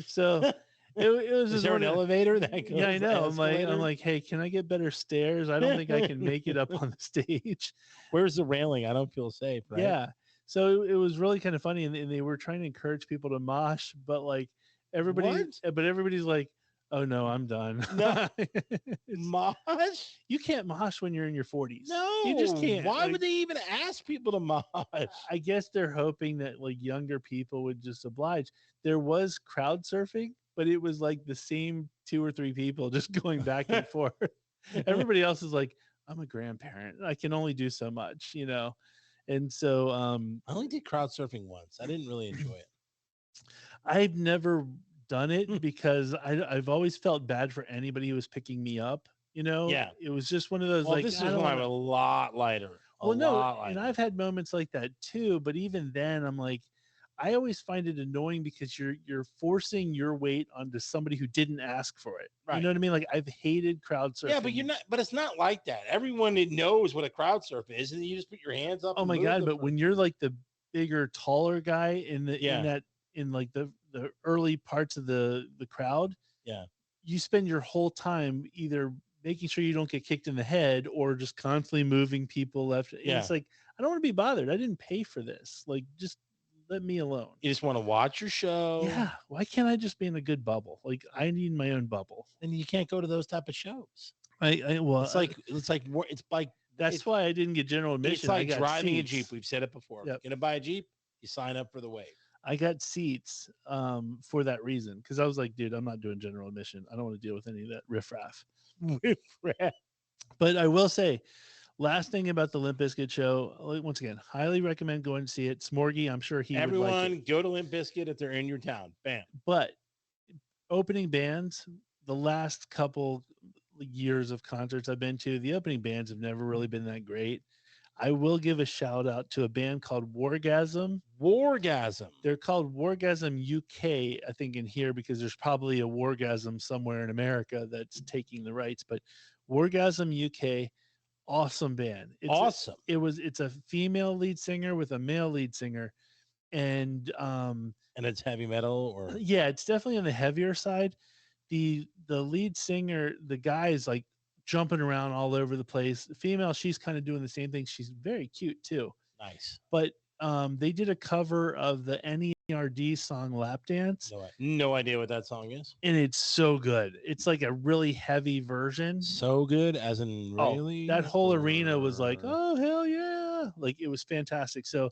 S2: So it was
S3: Is
S2: just
S3: there
S2: one
S3: an
S2: of-
S3: elevator that goes?
S2: Yeah, I know. I'm
S3: escalator?
S2: like, hey, can I get better stairs? I don't think I can make it up on the stage.
S3: Where's the railing? I don't feel safe. Right?
S2: Yeah. So it was really kind of funny, and they were trying to encourage people to mosh, but like everybody's like, oh no, I'm done.
S3: No.
S2: It's-
S3: Mosh?
S2: you can't mosh when you're in your 40s.
S3: No,
S2: you just can't.
S3: Why
S2: Like,
S3: would they even ask people to mosh?
S2: I guess they're hoping that like younger people would just oblige. There was crowd surfing, but it was like the same 2 or 3 people just going back and forth. Everybody else is like, I'm a grandparent. I can only do so much, And so
S3: I only did crowd surfing once. I didn't really enjoy it.
S2: I've never done it because I've always felt bad for anybody who was picking me up.
S3: Yeah.
S2: It was just one of those
S3: Well,
S2: like
S3: this is
S2: I
S3: when
S2: don't
S3: I'm
S2: wanna-
S3: a lot lighter.
S2: well, no, and
S3: Lighter.
S2: I've had moments like that too. But even then, I'm like, I always find it annoying because you're forcing your weight onto somebody who didn't ask for it. You
S3: Right.
S2: know what I mean? Like I've hated crowd surfing.
S3: Yeah, but you're not. But it's not like that. Everyone that knows what a crowd surf is, and you just put your hands up.
S2: Oh
S3: and
S2: my
S3: move
S2: god!
S3: the
S2: But when you're like the bigger, taller guy
S3: Yeah.
S2: in like the early parts of the crowd,
S3: Yeah.
S2: you spend your whole time either making sure you don't get kicked in the head or just constantly moving people left. And
S3: Yeah.
S2: it's like I don't want to be bothered. I didn't pay for this. Like just let me alone.
S3: you just want to watch your show.
S2: Yeah. Why can't I just be in a good bubble? Like I need my own bubble.
S3: and you can't go to those type of shows.
S2: Well,
S3: It's like
S2: that's
S3: it's-
S2: why I didn't get general admission.
S3: it's like
S2: I got
S3: driving a
S2: seats.
S3: Jeep. We've said it before.
S2: Yep.
S3: Gonna buy a Jeep, you sign up for the wave.
S2: I got seats for that reason because I was like, dude, I'm not doing general admission. I don't want to deal with any of that riffraff. But I will say, last thing about the Limp Bizkit show, once again, highly recommend going to see it. Smorgy, I'm sure he would like
S3: Everyone
S2: it.
S3: go to Limp Bizkit if they're in your town. Bam.
S2: But opening bands, the last couple years of concerts I've been to, the opening bands have never really been that great. I will give a shout out to a band called Wargasm.
S3: Wargasm.
S2: They're called Wargasm UK, I think, in here because there's probably a Wargasm somewhere in America that's taking the rights. But Wargasm UK, awesome band.
S3: Awesome.
S2: It's a female lead singer with a male lead singer, and
S3: And it's heavy metal or
S2: yeah, it's definitely on the heavier side. The lead singer, the guy is like jumping around all over the place. The female, she's kind of doing the same thing. She's very cute too.
S3: nice.
S2: But they did a cover of the NERD song Lap Dance,
S3: No idea what that song is.
S2: and it's so good. It's like a really heavy version.
S3: So good, as in really.
S2: That whole arena was like, oh hell yeah, like it was fantastic. So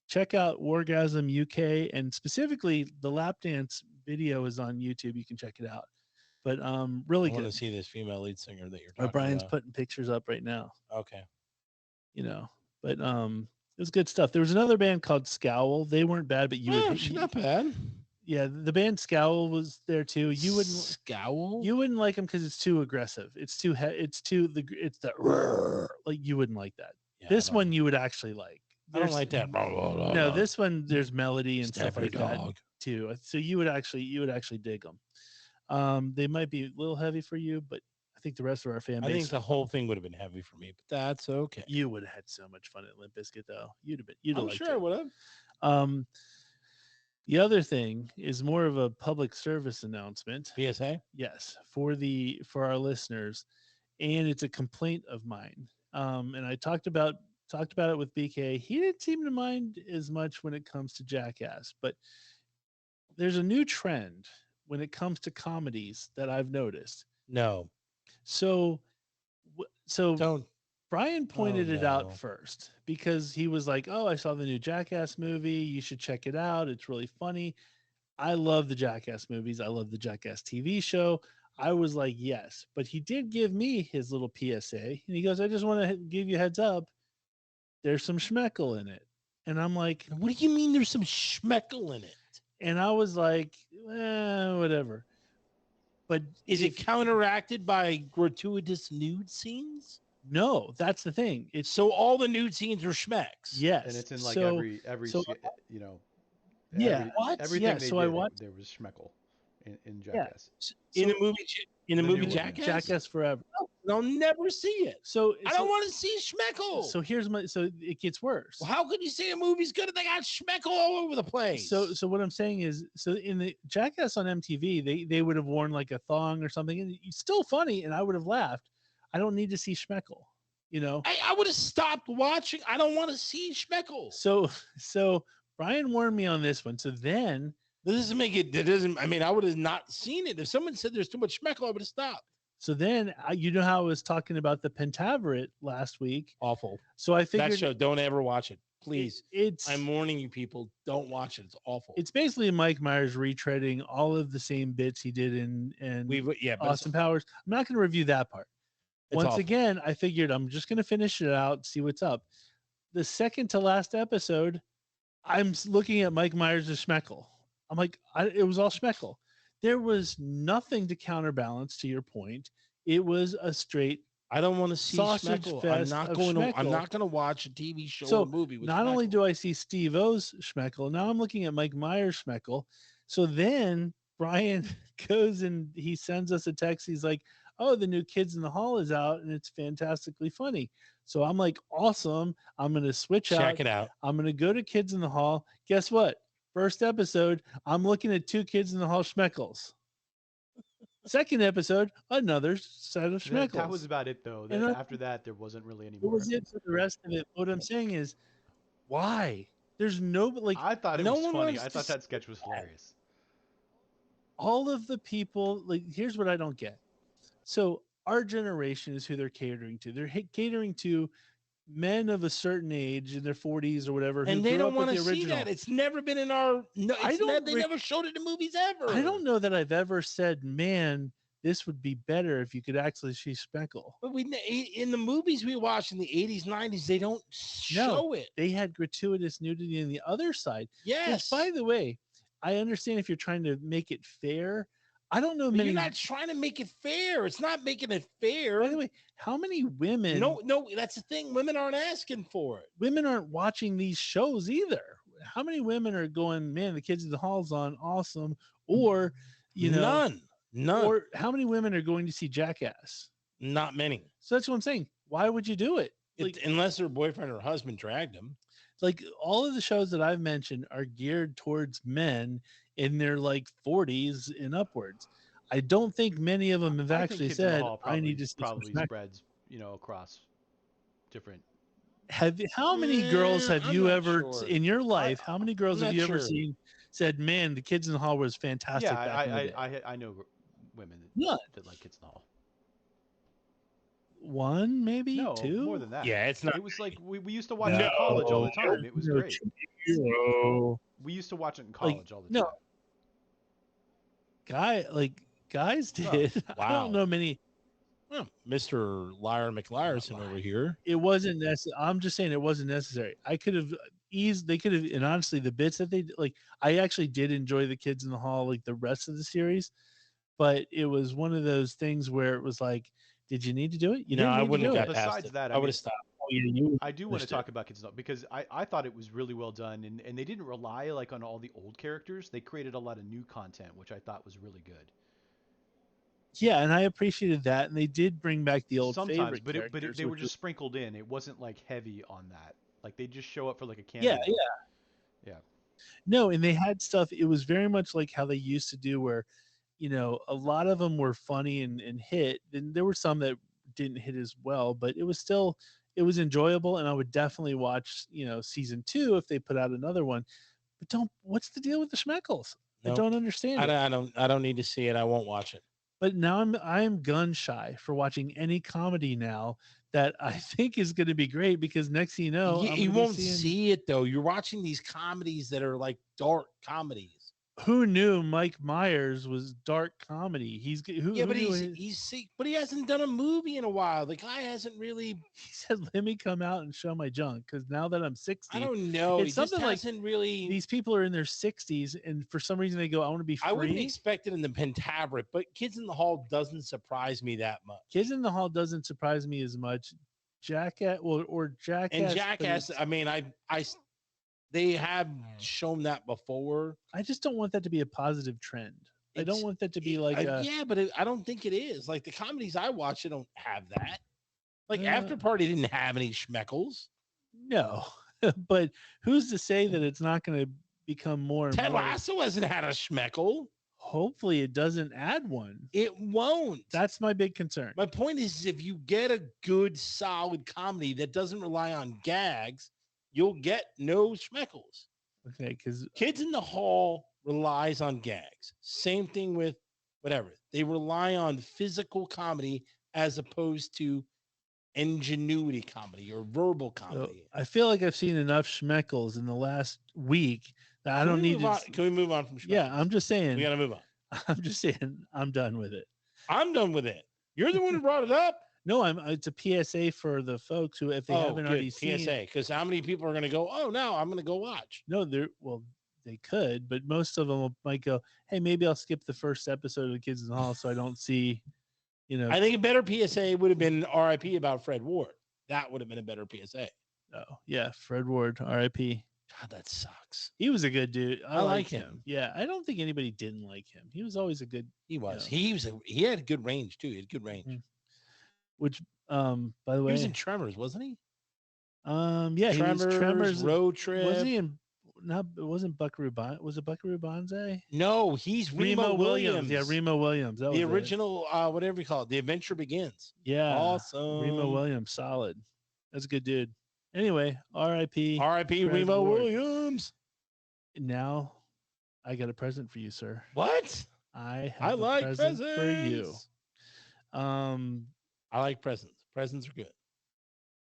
S2: check out Wargasm UK, and specifically the lap dance video is on YouTube. You can check it out. But really
S3: I want
S2: good.
S3: to see this female lead singer that you're talking
S2: Brian's
S3: about.
S2: putting pictures up right now.
S3: Okay.
S2: You know, but it was good stuff. There was another band called Scowl. They weren't bad, but
S3: She's not bad.
S2: Yeah, the band Scowl was there too. You wouldn't
S3: Scowl.
S2: You wouldn't like them because it's too aggressive. It's the like you wouldn't like that.
S3: Yeah,
S2: This one you would actually like.
S3: I don't like that.
S2: No, this one there's melody and stuff like that
S3: dog.
S2: too. So you would actually dig them. They might be a little heavy for you, but I think the rest of our fan base.
S3: I think the whole thing would have been heavy for me, but that's okay.
S2: You would have had so much fun at Limp Bizkit, though. You'd have
S3: I'm
S2: liked
S3: sure I
S2: it.
S3: would have.
S2: The other thing is more of a public service announcement.
S3: PSA?
S2: Yes, for our listeners, and it's a complaint of mine. And I talked about it with BK. He didn't seem to mind as much when it comes to Jackass, but there's a new trend when it comes to comedies that I've noticed.
S3: No.
S2: So
S3: Don't.
S2: Brian pointed it out first because he was like, "Oh, I saw the new Jackass movie. You should check it out. It's really funny." I love the Jackass movies. I love the Jackass TV show. I was like, "Yes," but he did give me his little PSA, and he goes, "I just want to give you a heads up. There's some schmeckle in it," and I'm like,
S3: "What do you mean? There's some schmeckle in it?"
S2: And I was like, whatever. But
S3: is it counteracted by gratuitous nude scenes?
S2: No, that's the thing. It's
S3: so all the nude scenes are schmecks.
S2: Yes,
S4: and it's in like every you know.
S2: Yeah,
S4: everything they did, there was schmeckle in Jackass.
S3: Yeah. In the movie Jackass.
S2: Jackass Forever.
S3: I'll never see it.
S2: So
S3: I don't want to see schmeckle.
S2: So it gets worse.
S3: Well, how could you say a movie's good if they got schmeckle all over the place?
S2: So what I'm saying is, so in the Jackass on MTV, they would have worn like a thong or something, and it's still funny, and I would have laughed. I don't need to see schmeckle, you know.
S3: I would have stopped watching. I don't want to see schmeckle.
S2: So Brian warned me on this one. So then
S3: this doesn't make it. That doesn't. I mean, I would have not seen it if someone said there's too much schmeckle. I would have stopped.
S2: So then, you know how I was talking about the Pentaveret last week?
S3: Awful.
S2: So I figured
S3: that show. Don't ever watch it, please. I'm warning you, people. Don't watch it. It's awful.
S2: It's basically Mike Myers retreading all of the same bits he did in Austin Powers. I'm not going to review that part. Once again, I figured I'm just going to finish it out, see what's up. The second to last episode, I'm looking at Mike Myers' schmeckle. I'm like, it was all schmeckle. There was nothing to counterbalance to your point. It was a straight.
S3: I don't want to see schmeckle. I'm not going to watch a TV show or movie with
S2: not
S3: schmeckle.
S2: only do I see Steve O's schmeckle, now I'm looking at Mike Myers' schmeckle. So then Brian goes and he sends us a text. He's like, "Oh, the new Kids in the Hall is out and it's fantastically funny." So I'm like, awesome. I'm going to switch out.
S3: Check it out.
S2: I'm going to go to Kids in the Hall. Guess what? First episode, I'm looking at two Kids in the Hall schmeckles. Second episode, another set of schmeckles.
S4: That was about it, though. After that, there wasn't really any more.
S2: What was it for the rest of it? What I'm saying is, why? There's no, like...
S4: I thought it was funny. I thought that sketch was hilarious.
S2: All of the people, like, here's what I don't get. So our generation is who they're catering to. They're catering to men of a certain age in their 40s or whatever,
S3: and they don't want to see that. It's never been in our. No, they never showed it in movies ever.
S2: I don't know that I've ever said, "Man, this would be better if you could actually see speckle."
S3: But in the movies we watched in the 80s, 90s, they don't show it.
S2: They had gratuitous nudity on the other side.
S3: Yes.
S2: Which, by the way, I understand if you're trying to make it fair. I don't know many.
S3: You're not trying to make it fair. It's not making it fair.
S2: By the way, how many women?
S3: No, that's the thing. Women aren't asking for it.
S2: Women aren't watching these shows either. How many women are going, "Man, the Kids in the Hall's on, awesome," or
S3: none.
S2: Or how many women are going to see Jackass?
S3: Not many.
S2: So that's what I'm saying. Why would you do it?
S3: Unless their boyfriend or husband dragged them.
S2: Like all of the shows that I've mentioned are geared towards men in their like 40s and upwards. I don't think many of them have actually said, "I need to see."
S4: Probably spreads, across different
S2: How many girls have
S3: I'm
S2: you
S3: not
S2: ever
S3: sure.
S2: in your life? How many girls
S3: I'm
S2: have
S3: not
S2: you ever
S3: sure.
S2: seen said, "Man, the Kids in the Hall was fantastic
S4: Yeah,
S2: back in the day"?
S4: I know women
S2: None.
S4: that like Kids in the Hall.
S2: One, maybe
S4: No, more
S2: two.
S4: than that.
S3: Yeah, it's not.
S4: It was like we used to watch it
S3: No.
S4: in college all the time. It was great.
S2: No.
S4: We used to watch it in
S2: Like,
S4: college all the
S2: no.
S4: time.
S2: Guys
S4: Oh,
S2: did. I don't
S3: wow.
S2: know many.
S3: Well, Mr. Liar McLyerson over here.
S2: It wasn't necessary. I'm just saying it wasn't necessary. I could have eased. They could have, and honestly, the bits that they like, I actually did enjoy the Kids in the Hall, like the rest of the series. But it was one of those things where it was like, did you need to do it? You
S3: No,
S2: didn't
S3: I
S2: need to
S3: wouldn't
S2: do
S3: have
S2: it.
S3: got past
S4: Besides
S3: it.
S4: that,
S3: I would have stopped.
S2: Oh, yeah, you
S4: I do want to
S2: finished
S4: talk
S2: it.
S4: about Kids in the Hall because I thought it was really well done, and they didn't rely like on all the old characters. They created a lot of new content, which I thought was really good.
S2: Yeah, and I appreciated that, and they did bring back the old
S4: Sometimes,
S2: favorite
S4: but
S2: characters.
S4: they were
S2: which
S4: just sprinkled in. It wasn't like heavy on that. Like they just show up for like a
S2: yeah,
S4: cameo.
S2: yeah.
S4: Yeah.
S2: No, and they had stuff. It was very much like how they used to do, where a lot of them were funny and hit. And there were some that didn't hit as well, but it was enjoyable, and I would definitely watch season 2 if they put out another one. But don't. What's the deal with the schmeckles? I
S3: Nope.
S2: don't understand it.
S3: I don't need to see it. I won't watch it.
S2: But now I'm gun shy for watching any comedy now that I think is going to be great, because next thing you know, I'm
S3: You
S2: gonna be
S3: won't
S2: seeing,
S3: see it though. You're watching these comedies that are like dark comedies.
S2: who knew Mike Myers was dark comedy.
S3: Yeah,
S2: Who
S3: but
S2: knew
S3: he's sick, but he hasn't done a movie in a while. The guy hasn't really.
S2: he said, "Let me come out and show my junk," because now that I'm 60,
S3: I don't know.
S2: it's
S3: He just
S2: something like
S3: hasn't really.
S2: these people are in their 60s, and for some reason they go, "I want to be free."
S3: I wouldn't expect it in the Pentabric, but Kids in the Hall doesn't surprise me that much.
S2: Kids in the Hall doesn't surprise me as much. Jackass, or Jackass,
S3: And Jackass, I mean, they have shown that before.
S2: I just don't want that to be a positive trend. I don't want that to be like
S3: yeah, but I don't think it is. Like the comedies I watch, they don't have that. Like
S2: Uh,
S3: After Party didn't have any schmeckles.
S2: no. But who's to say that it's not going to become more and
S3: Ted
S2: more?
S3: Lasso hasn't had a schmeckle.
S2: Hopefully it doesn't add one.
S3: It won't.
S2: That's my big concern.
S3: My point is, if you get a good, solid comedy that doesn't rely on gags, you'll get no schmeckles.
S2: Okay, because
S3: Kids in the Hall relies on gags. Same thing with whatever. They rely on physical comedy as opposed to ingenuity comedy or verbal comedy.
S2: I feel like I've seen enough schmeckles in the last week that I don't need to.
S3: Can we move on from schmeckles?
S2: Yeah, I'm just saying.
S3: We got to move on.
S2: I'm just saying. I'm done with it.
S3: I'm done with it. You're the one who brought it up.
S2: No, it's a PSA for the folks who, if they haven't already seen
S3: PSA, because how many people are going to go, oh, no, I'm going to go watch?
S2: No, they could, but most of them might go, hey, maybe I'll skip the first episode of the Kids in the Hall so I don't see,
S3: I think a better PSA would have been RIP about Fred Ward. That would have been a better PSA.
S2: Oh, yeah, Fred Ward, RIP.
S3: God, that sucks.
S2: He was a good dude.
S3: I like him.
S2: Yeah, I don't think anybody didn't like him. He was always a good.
S3: He was. He had good range too. He had good range.
S2: Mhm. Which, by the way,
S3: He was in Tremors, wasn't he?
S2: Yeah,
S3: Tremors,
S2: he was Tremors.
S3: Road Trip.
S2: Was he in? No, it wasn't Buckaroo Banzai. Was it Buckaroo Banzai?
S3: No, he's Remo Williams.
S2: Yeah, Remo Williams. That
S3: The
S2: was
S3: original, whatever you call it, The Adventure Begins.
S2: Yeah,
S3: Awesome.
S2: Remo Williams, solid. That's a good dude. Anyway, R.I.P.
S3: R.I.P.
S2: Fred
S3: Remo
S2: Ward.
S3: Williams.
S2: Now, I got a present for you, sir.
S3: What?
S2: I
S3: I
S2: have
S3: like
S2: a present
S3: presents
S2: for you.
S3: I like presents. Presents are good.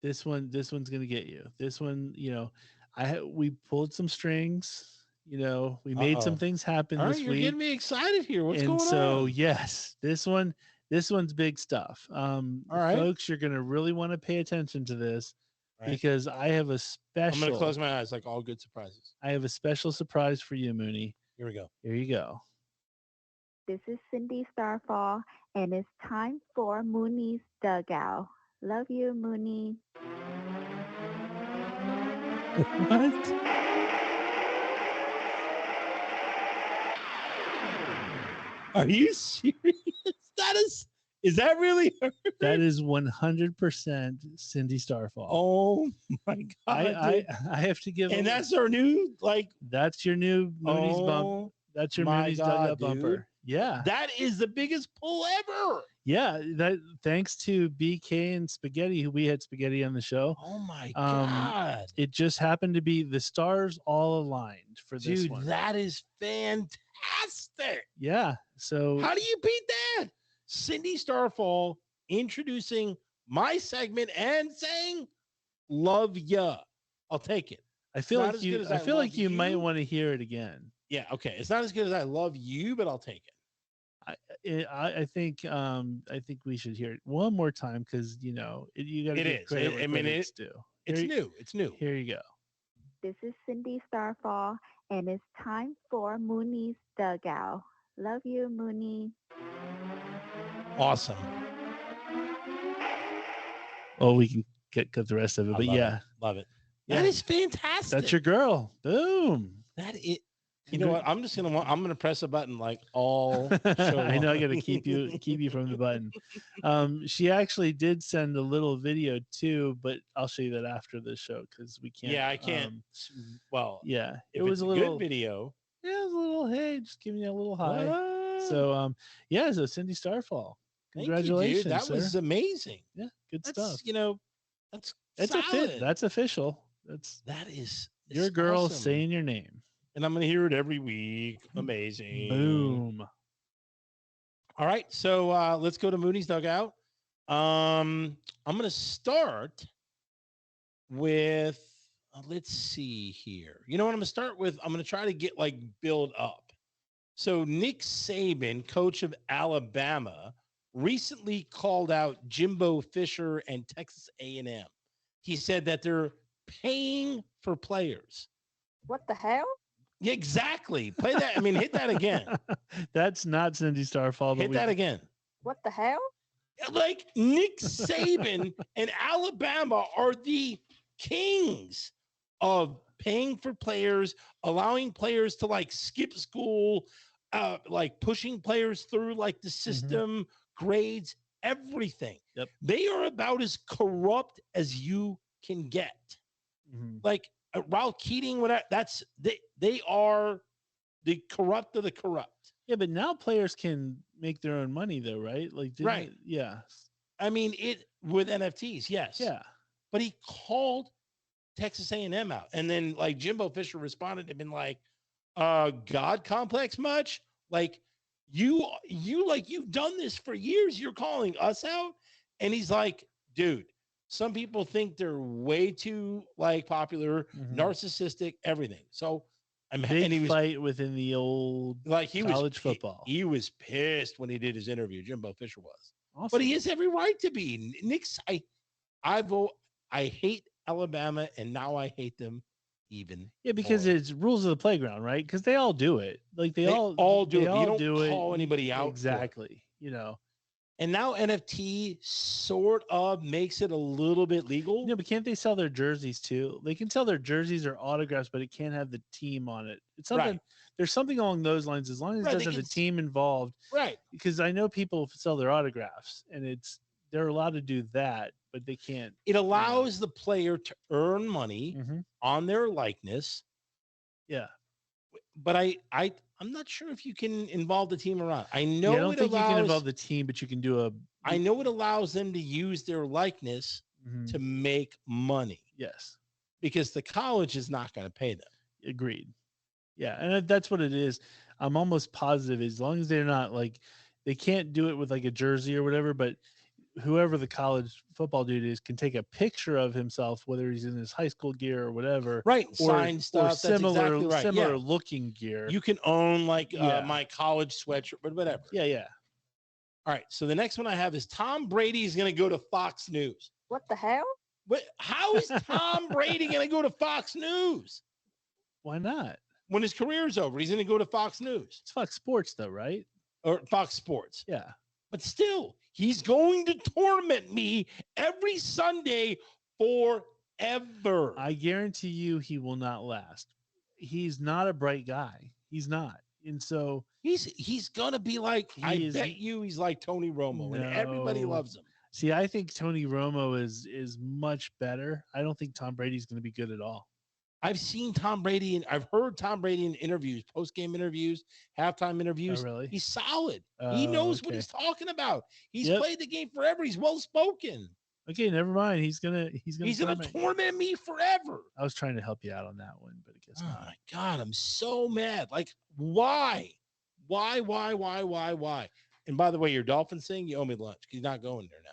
S2: This one's gonna get you. This one, we pulled some strings. We made some things happen
S3: All
S2: this
S3: right, you're
S2: week.
S3: getting me excited here. What's
S2: And
S3: going
S2: so,
S3: on?
S2: yes, this one's big stuff.
S3: All right.
S2: Folks, you're gonna really want to pay attention to this
S3: Right.
S2: because I have a
S3: I'm
S2: special.
S3: going to close my eyes like all good surprises.
S2: I have a special surprise for you, Mooney.
S3: Here we go.
S2: Here you go.
S5: This is Cindy Starfall, and it's time for Mooney's Dugout. Love you, Mooney.
S2: What?
S3: Are you serious? Is that really her?
S2: That is 100% Cindy Starfall.
S3: Oh my God.
S2: I have to give.
S3: And that's our new,
S2: that's your new Mooney's bump.
S3: oh
S2: That's your
S3: my
S2: Mooney's
S3: God,
S2: dugout bumper.
S3: dude.
S2: Yeah.
S3: That is the biggest pull ever.
S2: Yeah. That thanks to BK and Spaghetti, who we had Spaghetti on the show.
S3: Oh my
S2: Um,
S3: God.
S2: It just happened to be the stars all aligned for this
S3: Dude,
S2: one.
S3: that is fantastic.
S2: Yeah. So
S3: How do you beat that? Cindy Starfall introducing my segment and saying, love ya. I'll take it.
S2: I feel
S3: not
S2: like
S3: as good
S2: you.
S3: as
S2: I
S3: I
S2: feel like
S3: love
S2: you might
S3: you.
S2: want to hear it again.
S3: Yeah, okay. It's not as good as I love you, but I'll take it.
S2: I think we should hear it one more time because you got to
S3: It
S2: give
S3: is.
S2: credit where
S3: I mean,
S2: credit's due.
S3: It's new. It's new.
S2: Here you go.
S5: This is Cindy Starfall, and it's time for Mooney's Dugout. Love you, Mooney.
S3: Awesome.
S2: Oh, we can cut the rest of it, but yeah,
S3: Love it.
S2: Yeah.
S3: That is fantastic.
S2: That's your girl. Boom.
S3: That is. You know what? I'm gonna press a button like all show
S2: I know I
S3: long.
S2: got to keep you from the button. She actually did send a little video too, but I'll show you that after the show because we can't.
S3: Yeah, I can't. Well,
S2: Yeah,
S3: if
S2: it was
S3: it's
S2: a little
S3: good video.
S2: Yeah, it was a little. Hey, just giving you a little high. So so Cindy Starfall. Congratulations,
S3: Thank you, dude. That
S2: sir.
S3: was amazing.
S2: Yeah, good
S3: That's,
S2: stuff.
S3: That's solid.
S2: That's official.
S3: That is
S2: your girl
S3: awesome.
S2: saying your name.
S3: And I'm gonna hear it every week. Amazing.
S2: Boom.
S3: All right, so let's go to Mooney's Dugout. I'm gonna start with let's see here. You know what I'm gonna start with? I'm gonna try to get build up. So Nick Saban, coach of Alabama, recently called out Jimbo Fisher and Texas A&M. He said that they're paying for players.
S6: What the hell?
S3: Yeah, exactly. Play that. I mean, hit that again.
S2: That's not Cindy Starfall.
S3: Hit that again.
S6: What the hell?
S3: Like Nick Saban and Alabama are the kings of paying for players, allowing players to skip school, pushing players through the system, grades, everything.
S2: Yep.
S3: They are about as corrupt as you can get. Ralph Keating, whatever. They are the corrupt of the corrupt.
S2: Yeah, but now players can make their own money though, right?
S3: Right.
S2: Yeah.
S3: I mean, it with NFTs, yes.
S2: Yeah.
S3: But he called Texas A&M out, and then Jimbo Fisher responded and been like, "God complex much? You've done this for years. You're calling us out?" And he's like, "Dude, some people think they're way too popular, narcissistic, everything." So
S2: Big fight within the old college football.
S3: He was pissed when he did his interview. Jimbo Fisher was,
S2: awesome.
S3: But he has every right to be. Nick's, I hate Alabama, and now I hate them even.
S2: Yeah, because
S3: more.
S2: it's rules of the playground, right? Because they all do it. They all do it.
S3: You don't call anybody out.
S2: Exactly.
S3: And now NFT sort of makes it a little bit legal.
S2: But can't they sell their jerseys too? They can sell their jerseys or autographs, but it can't have the team on it. It's something.
S3: Right.
S2: There's something along those lines. As long as it doesn't have the team involved.
S3: Right.
S2: Because I know people sell their autographs, and they're allowed to do that, but they can't.
S3: It allows the player to earn money on their likeness.
S2: Yeah.
S3: But I'm not sure if you can involve the team around. I know
S2: I don't think you can involve the team, but you can do
S3: I know it allows them to use their likeness to make money.
S2: Yes.
S3: Because the college is not going to pay them.
S2: Agreed. Yeah, and that's what it is. I'm almost positive as long as they're not they can't do it with a jersey or whatever, but whoever the college football dude is can take a picture of himself, whether he's in his high school gear or whatever,
S3: right?
S2: Or
S3: sign stuff,
S2: or similar,
S3: that's exactly right.
S2: Similar looking gear.
S3: You can own my college sweatshirt, but whatever.
S2: Yeah.
S3: All right. So the next one I have is Tom Brady is going to go to Fox News.
S6: What the hell?
S3: How is Tom Brady going to go to Fox News?
S2: Why not?
S3: When his career's over, he's going to go to Fox News.
S2: It's Fox Sports though, right?
S3: Or Fox Sports.
S2: Yeah.
S3: But still, he's going to torment me every Sunday forever.
S2: I guarantee you he will not last. He's not a bright guy. He's not. And so
S3: he's going to be he's like Tony Romo, and everybody loves him.
S2: See, I think Tony Romo is much better. I don't think Tom Brady's going to be good at all.
S3: I've seen Tom Brady and I've heard Tom Brady in interviews, post-game interviews, halftime
S2: Oh,
S3: interviews.
S2: really?
S3: He's solid. He
S2: Oh,
S3: knows what
S2: okay.
S3: he's talking about. He's
S2: Yep.
S3: played the game forever. He's well-spoken.
S2: Okay, never mind. He's gonna
S3: He's gonna
S2: torment.
S3: torment me forever.
S2: I was trying to help you out on that one, but I guess
S3: Oh
S2: not.
S3: my God, I'm so mad. Like, why? Why? And by the way, your Dolphins thing, you owe me lunch. He's not going there now.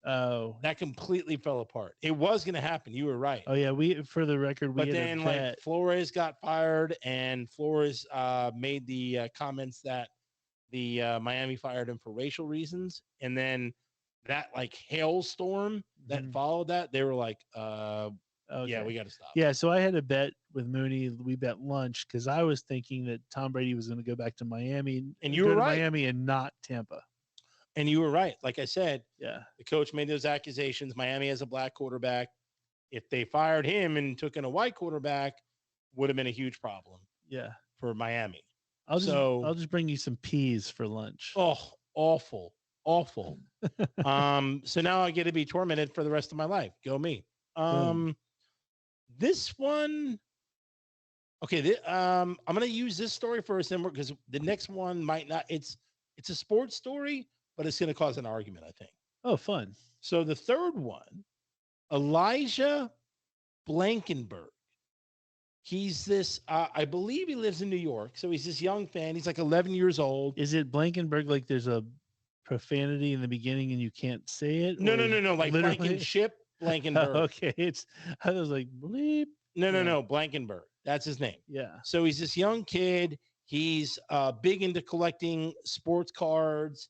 S2: Oh,
S3: That completely fell apart. It was going to happen. You were right.
S2: oh yeah. For the record, we
S3: But
S2: had
S3: then,
S2: a
S3: like,
S2: bet.
S3: Flores got fired, and Flores made the comments that the Miami fired him for racial reasons. And then that, like, hailstorm that followed that, they were like,
S2: Okay.
S3: yeah, we got to stop.
S2: Yeah, so I had a bet with Mooney. We bet lunch because I was thinking that Tom Brady was going to go back to Miami,
S3: And you
S2: go
S3: were
S2: to
S3: right.
S2: Miami and not Tampa.
S3: And you were right. Like I said,
S2: Yeah,
S3: the coach made those accusations. Miami has a black quarterback. If they fired him and took in a white quarterback, would have been a huge problem
S2: yeah.
S3: for Miami.
S2: I'll
S3: So-
S2: just bring you some peas for lunch.
S3: Oh, awful. So now I get to be tormented for the rest of my life. Go me. This one. Okay, I'm gonna use this story first, then because the next one might not. It's a sports story, but it's gonna cause an argument, I think.
S2: Oh, fun.
S3: So the third one, Elyjah Blankenberg. He's this. I believe he lives in New York. So he's this young fan. He's like 11 years old.
S2: Is it Blankenberg? Like there's a profanity in the beginning and you can't say it?
S3: No.
S2: or
S3: Like
S2: literally-
S3: Blankenship, Blankenberg.
S2: Okay, I was like bleep.
S3: No. Blankenberg. That's his name.
S2: Yeah.
S3: So he's this young kid. He's big into collecting sports cards.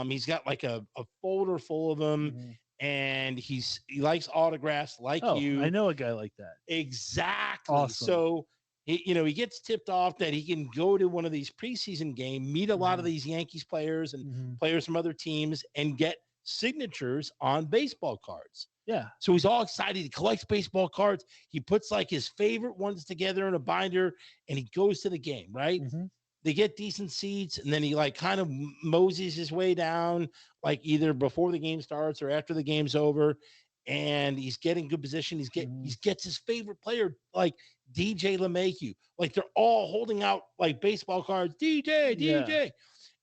S3: He's got like a folder full of them,
S2: Mhm.
S3: and he likes autographs like
S2: Oh,
S3: you.
S2: I know a guy like that.
S3: Exactly.
S2: Awesome.
S3: So he gets tipped off that he can go to one of these preseason games, meet a lot of these Yankees players and
S2: Mhm.
S3: players from other teams, and get signatures on baseball cards.
S2: Yeah.
S3: So he's all excited. He collects baseball cards. He puts like his favorite ones together in a binder, and he goes to the game, right?
S2: Mhm.
S3: They get decent seats, and then he like kind of moseys his way down, like either before the game starts or after the game's over, and he's getting good position. He gets his favorite player, like DJ LeMahieu. Like they're all holding out like baseball cards, DJ,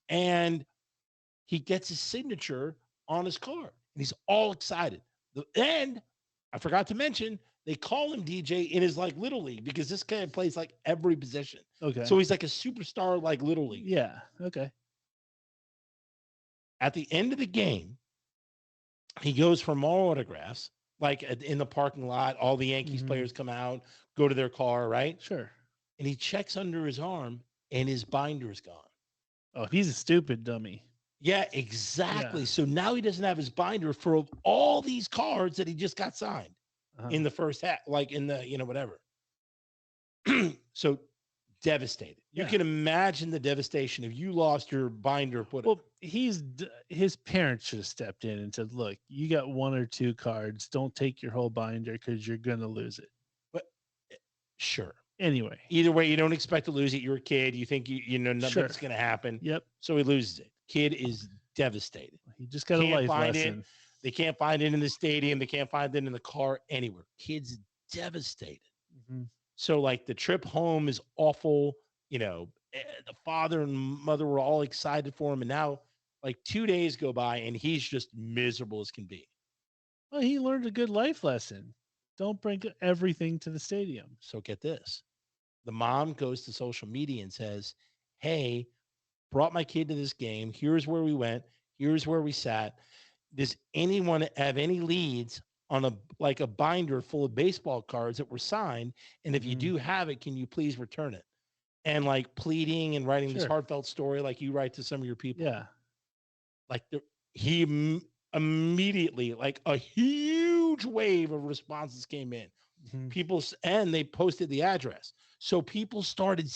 S3: and he gets his signature on his card, and he's all excited. And I forgot to mention, they call him DJ in his like little league because this guy plays like every position.
S2: Okay.
S3: So he's like a superstar, like little league.
S2: yeah. Okay.
S3: At the end of the game, he goes for more autographs, like in the parking lot. All the Yankees players come out, go to their car, right?
S2: Sure.
S3: And he checks under his arm, and his binder is gone.
S2: Oh, he's a stupid dummy.
S3: Yeah, exactly.
S2: Yeah.
S3: So now he doesn't have his binder for all these cards that he just got signed in the first half, like in the, whatever. So devastated. You
S2: Yeah.
S3: can imagine the devastation if you lost your binder.
S2: Well, his parents should have stepped in and said, "Look, you got one or two cards. Don't take your whole binder because you're gonna lose it."
S3: But sure.
S2: Anyway.
S3: Either way, you don't expect to lose it. You're a kid. You think nothing's
S2: Sure.
S3: going to happen.
S2: Yep.
S3: So he loses it. Kid is devastated.
S2: He just got a
S3: Can't
S2: life
S3: find
S2: lesson.
S3: it. They can't find it in the stadium. They can't find it in the car anywhere. Kid's devastated.
S2: Mhm.
S3: So like the trip home is awful. The father and mother were all excited for him, and now like 2 days go by and he's just miserable as can be.
S2: Well, he learned a good life lesson. Don't bring everything to the stadium.
S3: So get this. The mom goes to social media and says, "Hey, brought my kid to this game. Here's where we went. Here's where we sat. Does anyone have any leads on a binder full of baseball cards that were signed? And if you do have it, can you please return it?" And like pleading and writing this
S2: Sure.
S3: heartfelt story like you write to some of your people.
S2: Yeah.
S3: Like he immediately, like a huge wave of responses came in.
S2: Mhm.
S3: And they posted the address. So people started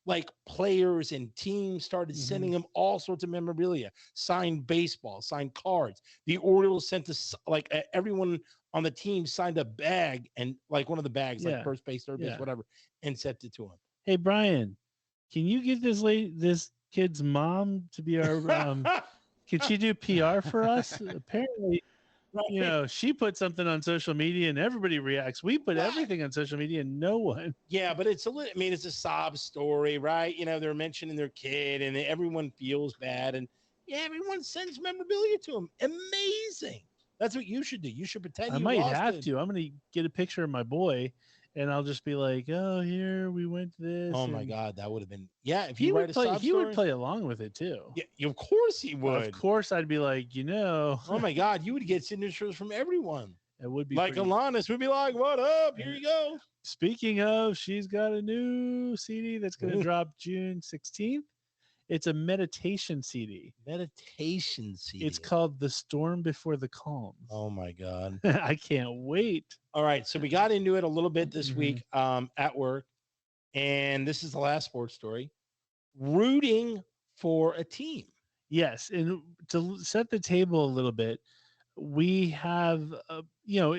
S3: like players and teams started sending him all sorts of memorabilia, signed baseball, signed cards. The Orioles sent us like everyone on the team signed a bag, and like one of the bags,
S2: Yeah.
S3: like first base, third base,
S2: Yeah.
S3: whatever, and sent it to him.
S2: Hey, Brian, can you get this kid's mom to be our? Can she do PR for us? Apparently, You know, she put something on social media and everybody reacts. We put everything on social media and no one.
S3: Yeah, but it's I mean, it's a sob story, right? You know, they're mentioning their kid and everyone feels bad. And yeah, everyone sends memorabilia to them. Amazing. That's what you should do. You should pretend
S2: I
S3: you
S2: might
S3: lost
S2: have
S3: it.
S2: to. I'm going to get a picture of my boy and I'll just be like, oh, here we went to this.
S3: Oh my
S2: and
S3: God, that would have been, yeah. If
S2: He
S3: you
S2: would
S3: write a
S2: play.
S3: sob
S2: He
S3: story,
S2: would play along with it too.
S3: yeah, of course he
S2: Of
S3: would.
S2: course, I'd be like, you know,
S3: Oh my God, you would get signatures from everyone.
S2: it would be
S3: Like
S2: pretty-
S3: Alanis would be like, "What up? Here you go."
S2: Speaking of, she's got a new CD that's going to drop June 16th. It's a meditation CD.
S3: Meditation CD.
S2: It's called The Storm Before the Calm.
S3: Oh my God.
S2: I can't wait.
S3: All right, so we got into it a little bit this
S2: Mhm.
S3: week at work, and this is the last sports story. Rooting for a team.
S2: Yes, and to set the table a little bit, we have, you know,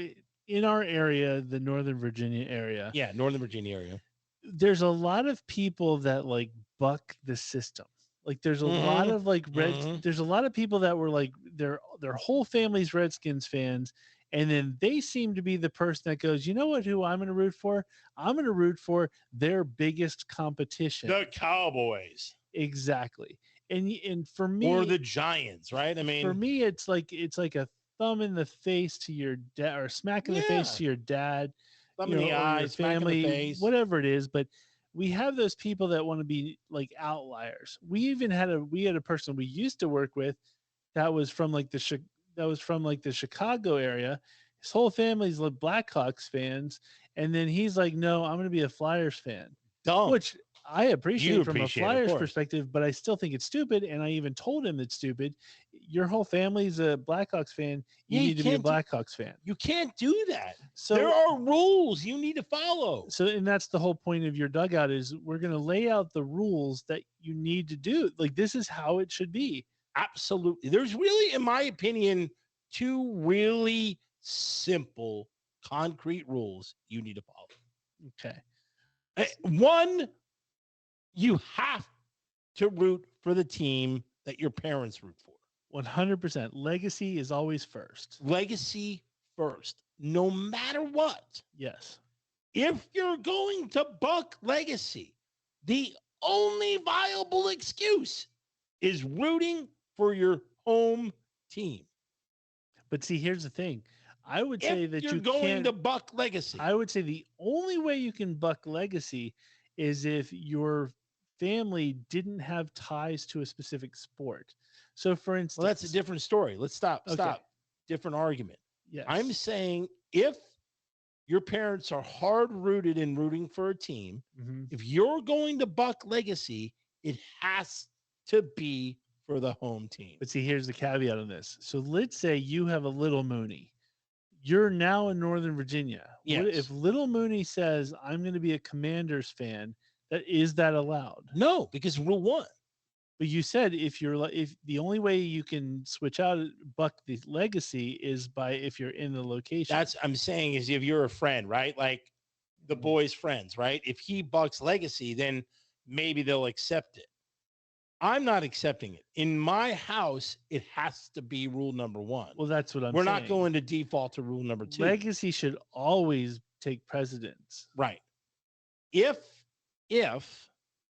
S2: in our area, the Northern Virginia area,
S3: Yeah, Northern Virginia area.
S2: there's a lot of people that like buck the system. Like there's a lot
S3: Mhm.
S2: of like
S3: Mhm.
S2: there's a lot of people that were like their whole family's Redskins fans, and then they seem to be the person that goes, you know what, who I'm going to root for? I'm going to root for their biggest competition.
S3: The Cowboys
S2: Exactly. And for me,
S3: or the Giants, right? I mean,
S2: for me, it's like a thumb in the face to your dad or smack in the face
S3: Yeah.
S2: to your dad,
S3: thumb
S2: you
S3: in
S2: know,
S3: the
S2: or
S3: eye,
S2: your
S3: smack in the
S2: family,
S3: face.
S2: whatever it is. But we have those people that want to be like outliers. We even had a person we used to work with that was from like the Chicago area. His whole family's like Blackhawks fans, and then he's like, "No, I'm going to be a Flyers fan,"
S3: Dumb.
S2: which I appreciate from
S3: appreciate it,
S2: a
S3: of
S2: Flyers
S3: course.
S2: perspective, but I still think it's stupid. And I even told him it's stupid. Your whole family's a Blackhawks fan. You
S3: Yeah, you
S2: need to be a
S3: can't do-
S2: Blackhawks fan.
S3: You can't do that.
S2: So
S3: there are rules you need to follow.
S2: So, and that's the whole point of your dugout is we're going to lay out the rules that you need to do. Like this is how it should be.
S3: Absolutely. There's really, in my opinion, two really simple, concrete rules you need to follow.
S2: Okay.
S3: One, you have to root for the team that your parents root for.
S2: 100%. Legacy is always first.
S3: Legacy first, no matter what.
S2: Yes.
S3: If you're going to buck legacy, the only viable excuse is rooting for your home team.
S2: But see, here's the thing. I would say
S3: If
S2: that
S3: you're
S2: you
S3: going
S2: can't,
S3: to buck legacy.
S2: I would say the only way you can buck legacy is if your family didn't have ties to a specific sport. So for instance,
S3: Well, that's a different story. Let's stop.
S2: Okay.
S3: Stop. Different argument.
S2: Yes.
S3: I'm saying if your parents are hard rooted in rooting for a team,
S2: Mhm.
S3: if you're going to buck legacy, it has to be for the home team.
S2: But see, here's the caveat on this. So let's say you have a little Mooney. You're now in Northern Virginia. What
S3: Yes.
S2: if little Mooney says, I'm going to be a Commanders fan, is that allowed?
S3: No, because rule one.
S2: But you said if the only way you can switch out buck the legacy is by if you're in the location.
S3: That's I'm saying is if you're a friend, right? Like the boy's friends, right? If he bucks legacy, then maybe they'll accept it. I'm not accepting it. In my house, it has to be rule number one.
S2: Well, that's what I'm
S3: We're
S2: saying.
S3: not going to default to rule number two.
S2: Legacy should always take precedence.
S3: Right. If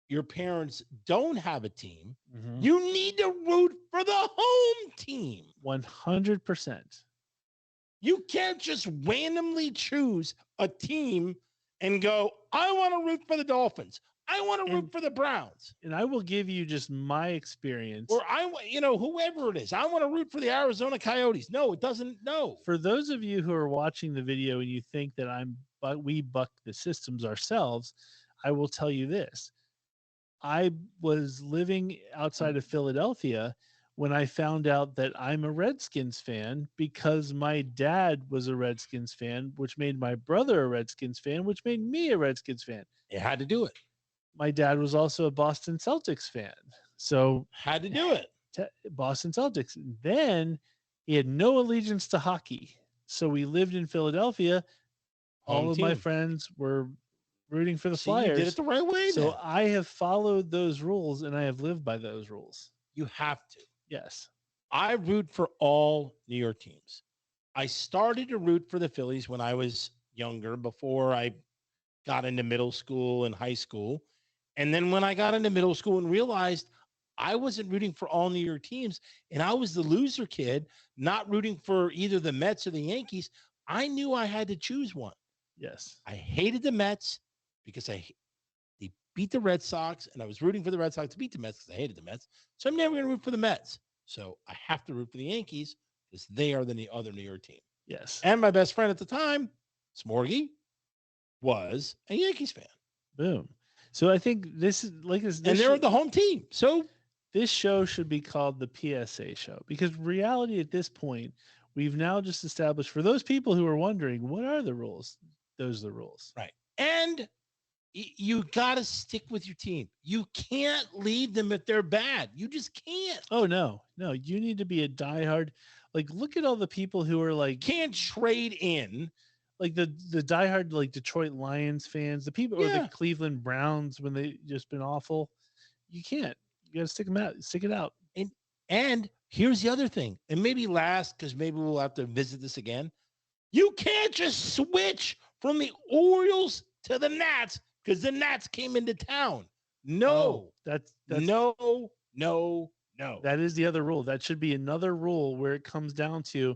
S3: your parents don't have a team, you need to root for the home team.
S2: 100%.
S3: You can't just randomly choose a team and go, I want to root for the Dolphins. I want to root for the Browns.
S2: And I will give you just my experience.
S3: Or whoever it is. I want to root for the Arizona Coyotes. No, it doesn't. No.
S2: For those of you who are watching the video and you think that we buck the systems ourselves, I will tell you this. I was living outside of Philadelphia when I found out that I'm a Redskins fan because my dad was a Redskins fan, which made my brother a Redskins fan, which made me a Redskins fan.
S3: It had to do it.
S2: My dad was also a Boston Celtics fan. So
S3: had to do it.
S2: Boston Celtics. Then he had no allegiance to hockey. So we lived in Philadelphia. All of my friends were rooting for the Flyers.
S3: You did it the right way.
S2: So I have followed those rules and I have lived by those rules.
S3: You have to.
S2: Yes.
S3: I root for all New York teams. I started to root for the Phillies when I was younger, before I got into middle school and high school. And then when I got into middle school and realized I wasn't rooting for all New York teams, and I was the loser kid, not rooting for either the Mets or the Yankees, I knew I had to choose one.
S2: Yes.
S3: I hated the Mets because they beat the Red Sox, and I was rooting for the Red Sox to beat the Mets because I hated the Mets. So I'm never going to root for the Mets. So I have to root for the Yankees because they are the other New York team.
S2: Yes.
S3: And my best friend at the time, Smorgy, was a Yankees fan.
S2: Boom. So I think this is like this.
S3: And they're the home team. So
S2: this show should be called the PSA show, because reality at this point, we've now just established, for those people who are wondering, what are the rules? Those are the rules.
S3: right. And you got to stick with your team. You can't leave them if they're bad. You just can't.
S2: Oh, no. You need to be a diehard. Like, look at all the people who are like,
S3: Can't trade in.
S2: like the diehard, like Detroit Lions fans, the people, or the Cleveland Browns when they just been awful. You can't. You got to stick it out.
S3: And here's the other thing, and maybe last, because maybe we'll have to visit this again. You can't just switch from the Orioles to the Nats because the Nats came into town. No,
S2: that's
S3: no.
S2: That is the other rule. That should be another rule where it comes down to,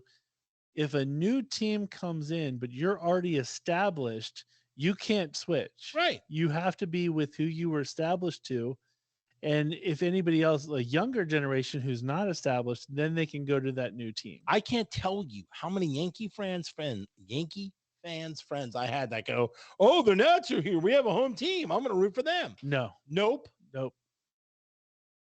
S2: if a new team comes in, but you're already established, you can't switch.
S3: Right.
S2: You have to be with who you were established to. And if anybody else, a younger generation who's not established, then they can go to that new team.
S3: I can't tell you how many Yankee fans friends I had that go, oh, the Nats are here. We have a home team. I'm going to root for them. Nope.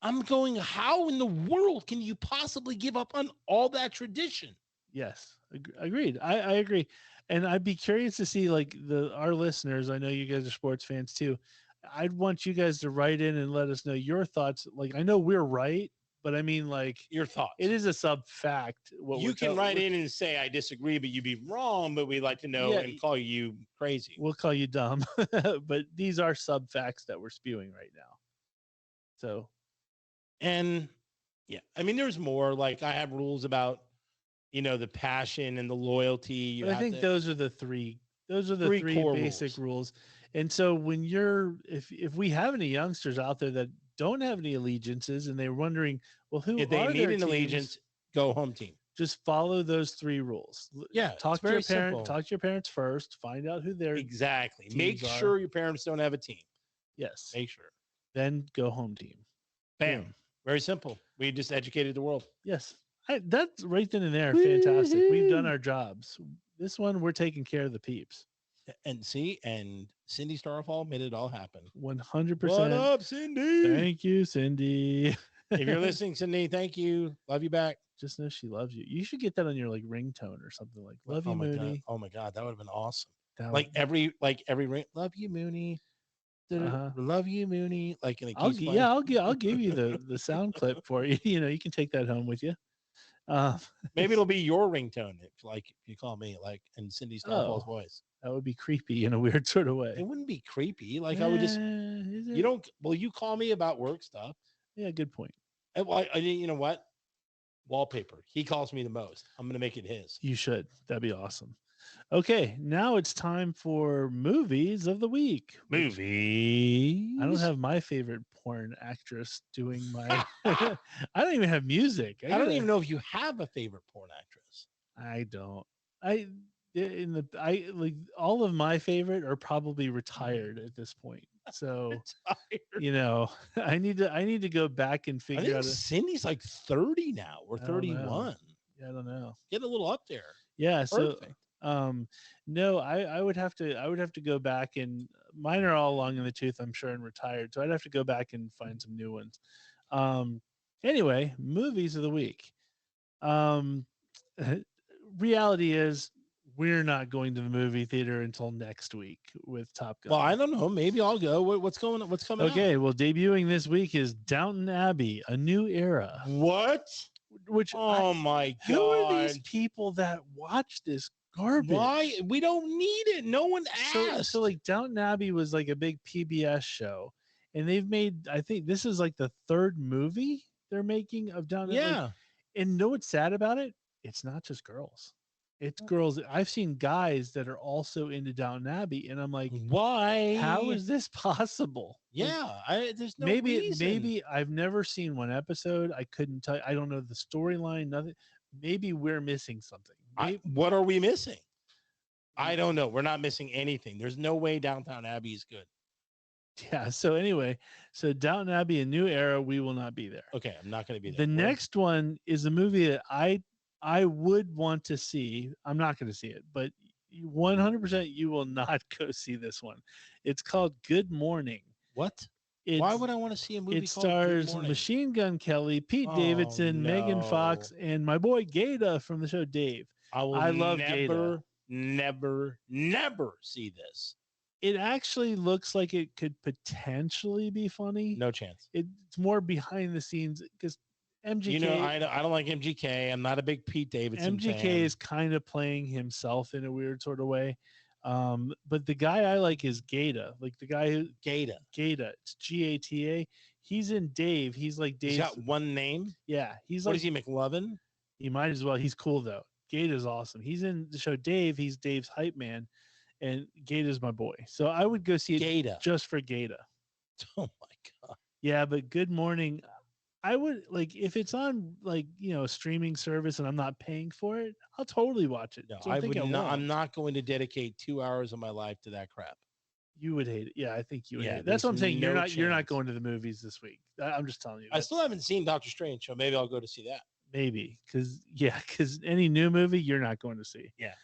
S3: I'm going, how in the world can you possibly give up on all that tradition?
S2: Yes, agreed. I agree. And I'd be curious to see, like, our listeners, I know you guys are sports fans too. I'd want you guys to write in and let us know your thoughts. Like, I know we're right, but I mean, like,
S3: your thoughts.
S2: It is a sub fact.
S3: You can write in and say, I disagree, but you'd be wrong, but we'd like to know and call you crazy.
S2: We'll call you dumb. But these are sub facts that we're spewing right now. So,
S3: and yeah, I mean, there's more. Like, I have rules about, the passion and the loyalty.
S2: But I think those are the three. Those are the three basic rules. And so when if we have any youngsters out there that don't have any allegiances and they're wondering, well, if they need an allegiance,
S3: go home team.
S2: Just follow those three rules.
S3: Yeah.
S2: Talk to your parents first, find out who they're
S3: exactly. Make sure your parents don't have a team.
S2: Yes.
S3: Make sure.
S2: Then go home team.
S3: Bam. Boom. Very simple. We just educated the world.
S2: Yes. That's right then and there. Fantastic. We've done our jobs. This one, we're taking care of the peeps.
S3: And Cindy Starfall made it all happen.
S2: 100%.
S3: What up, Cindy?
S2: Thank you, Cindy.
S3: If you're listening, Cindy, thank you. Love you back.
S2: Just know she loves you. You should get that on your ringtone or something, like "Love you, Mooney."
S3: Oh my God, that would have been awesome. Every ring, "Love you, Mooney." Love you, Mooney. Like,
S2: I'll give you the sound clip for you. You can take that home with you.
S3: Maybe it'll be your ringtone if you call me in Cindy Starfall's voice.
S2: That would be creepy in a weird sort of way.
S3: It wouldn't be creepy. I would just you call me about work stuff.
S2: Yeah, good point.
S3: You know what? Wallpaper. He calls me the most. I'm gonna make it his.
S2: You should. That'd be awesome. Okay, now it's time for movies of the week.
S3: Movies.
S2: I don't have my favorite porn actress doing my. I don't even have music.
S3: I don't even know if you have a favorite porn actress.
S2: I don't. All of my favorite are probably retired at this point. So I need to go back and figure out.
S3: Cindy's 30 now or 31.
S2: Yeah, I don't know.
S3: Get a little up there.
S2: Yeah. Perfect. No, I would have to go back, and mine are all long in the tooth, I'm sure, and retired. So I'd have to go back and find some new ones. Anyway, movies of the week. Reality is we're not going to the movie theater until next week with Top Gun.
S3: Well, I don't know. Maybe I'll go. What's coming out?
S2: Okay, well, debuting this week is Downton Abbey, A New Era.
S3: What? My God.
S2: Who are these people that watch this garbage?
S3: Why? We don't need it. No one asked.
S2: So Downton Abbey was a big PBS show, and they've made, I think this is the third movie they're making of Downton Abbey.
S3: Yeah.
S2: And know what's sad about it? It's not just girls. It's girls. I've seen guys that are also into Downton Abbey, and I'm like,
S3: Why?
S2: how is this possible? Like,
S3: Yeah, there's no
S2: maybe
S3: reason.
S2: maybe I've never seen one episode. I couldn't tell. I don't know the storyline. Nothing. Maybe we're missing something.
S3: What are we missing? I don't know. We're not missing anything. There's no way Downtown Abbey is good.
S2: Yeah. So anyway, so Downton Abbey, a new era. We will not be there.
S3: Okay, I'm not going to be there.
S2: The next one is a movie that I would want to see. I'm not going to see it, but 100% you will not go see this one. It's called Good Morning.
S3: What?
S2: It's,
S3: Why would I want to see a movie
S2: it
S3: called Good
S2: stars
S3: Morning?
S2: Machine Gun Kelly, Pete Davidson, Megan Fox,
S3: no.
S2: and my boy Gata from the show Dave. I love Gata.
S3: never see this.
S2: It actually looks like it could potentially be funny.
S3: No chance.
S2: It's more behind the scenes because MGK.
S3: You know, I don't like MGK. I'm not a big Pete Davidson
S2: MGK
S3: fan.
S2: is kind of playing himself in a weird sort of way. But the guy I like is Gata. Like the guy who Gata. It's Gata. He's in Dave. He's like Dave.
S3: He's got one name.
S2: Yeah. He's
S3: What
S2: like
S3: is he, McLovin?
S2: He might as well. He's cool though. Gata's awesome. He's in the show Dave. He's Dave's hype man. And Gata's my boy. So I would go see it
S3: Gata.
S2: just for Gata.
S3: Oh my God.
S2: Yeah, but Good Morning. I would like if it's on like a streaming service and I'm not paying for it, I'll totally watch it.
S3: No,
S2: So
S3: I would not. I'm not going to dedicate 2 hours of my life to that crap.
S2: You would hate it. Yeah, I think you would
S3: Yeah,
S2: hate it. That's what I'm
S3: there's
S2: saying.
S3: no
S2: You're not
S3: chance.
S2: going to the movies this week. I'm just telling you.
S3: I still haven't seen Doctor Strange, so maybe I'll go to see that.
S2: Maybe because any new movie you're not going to see.
S3: Yeah.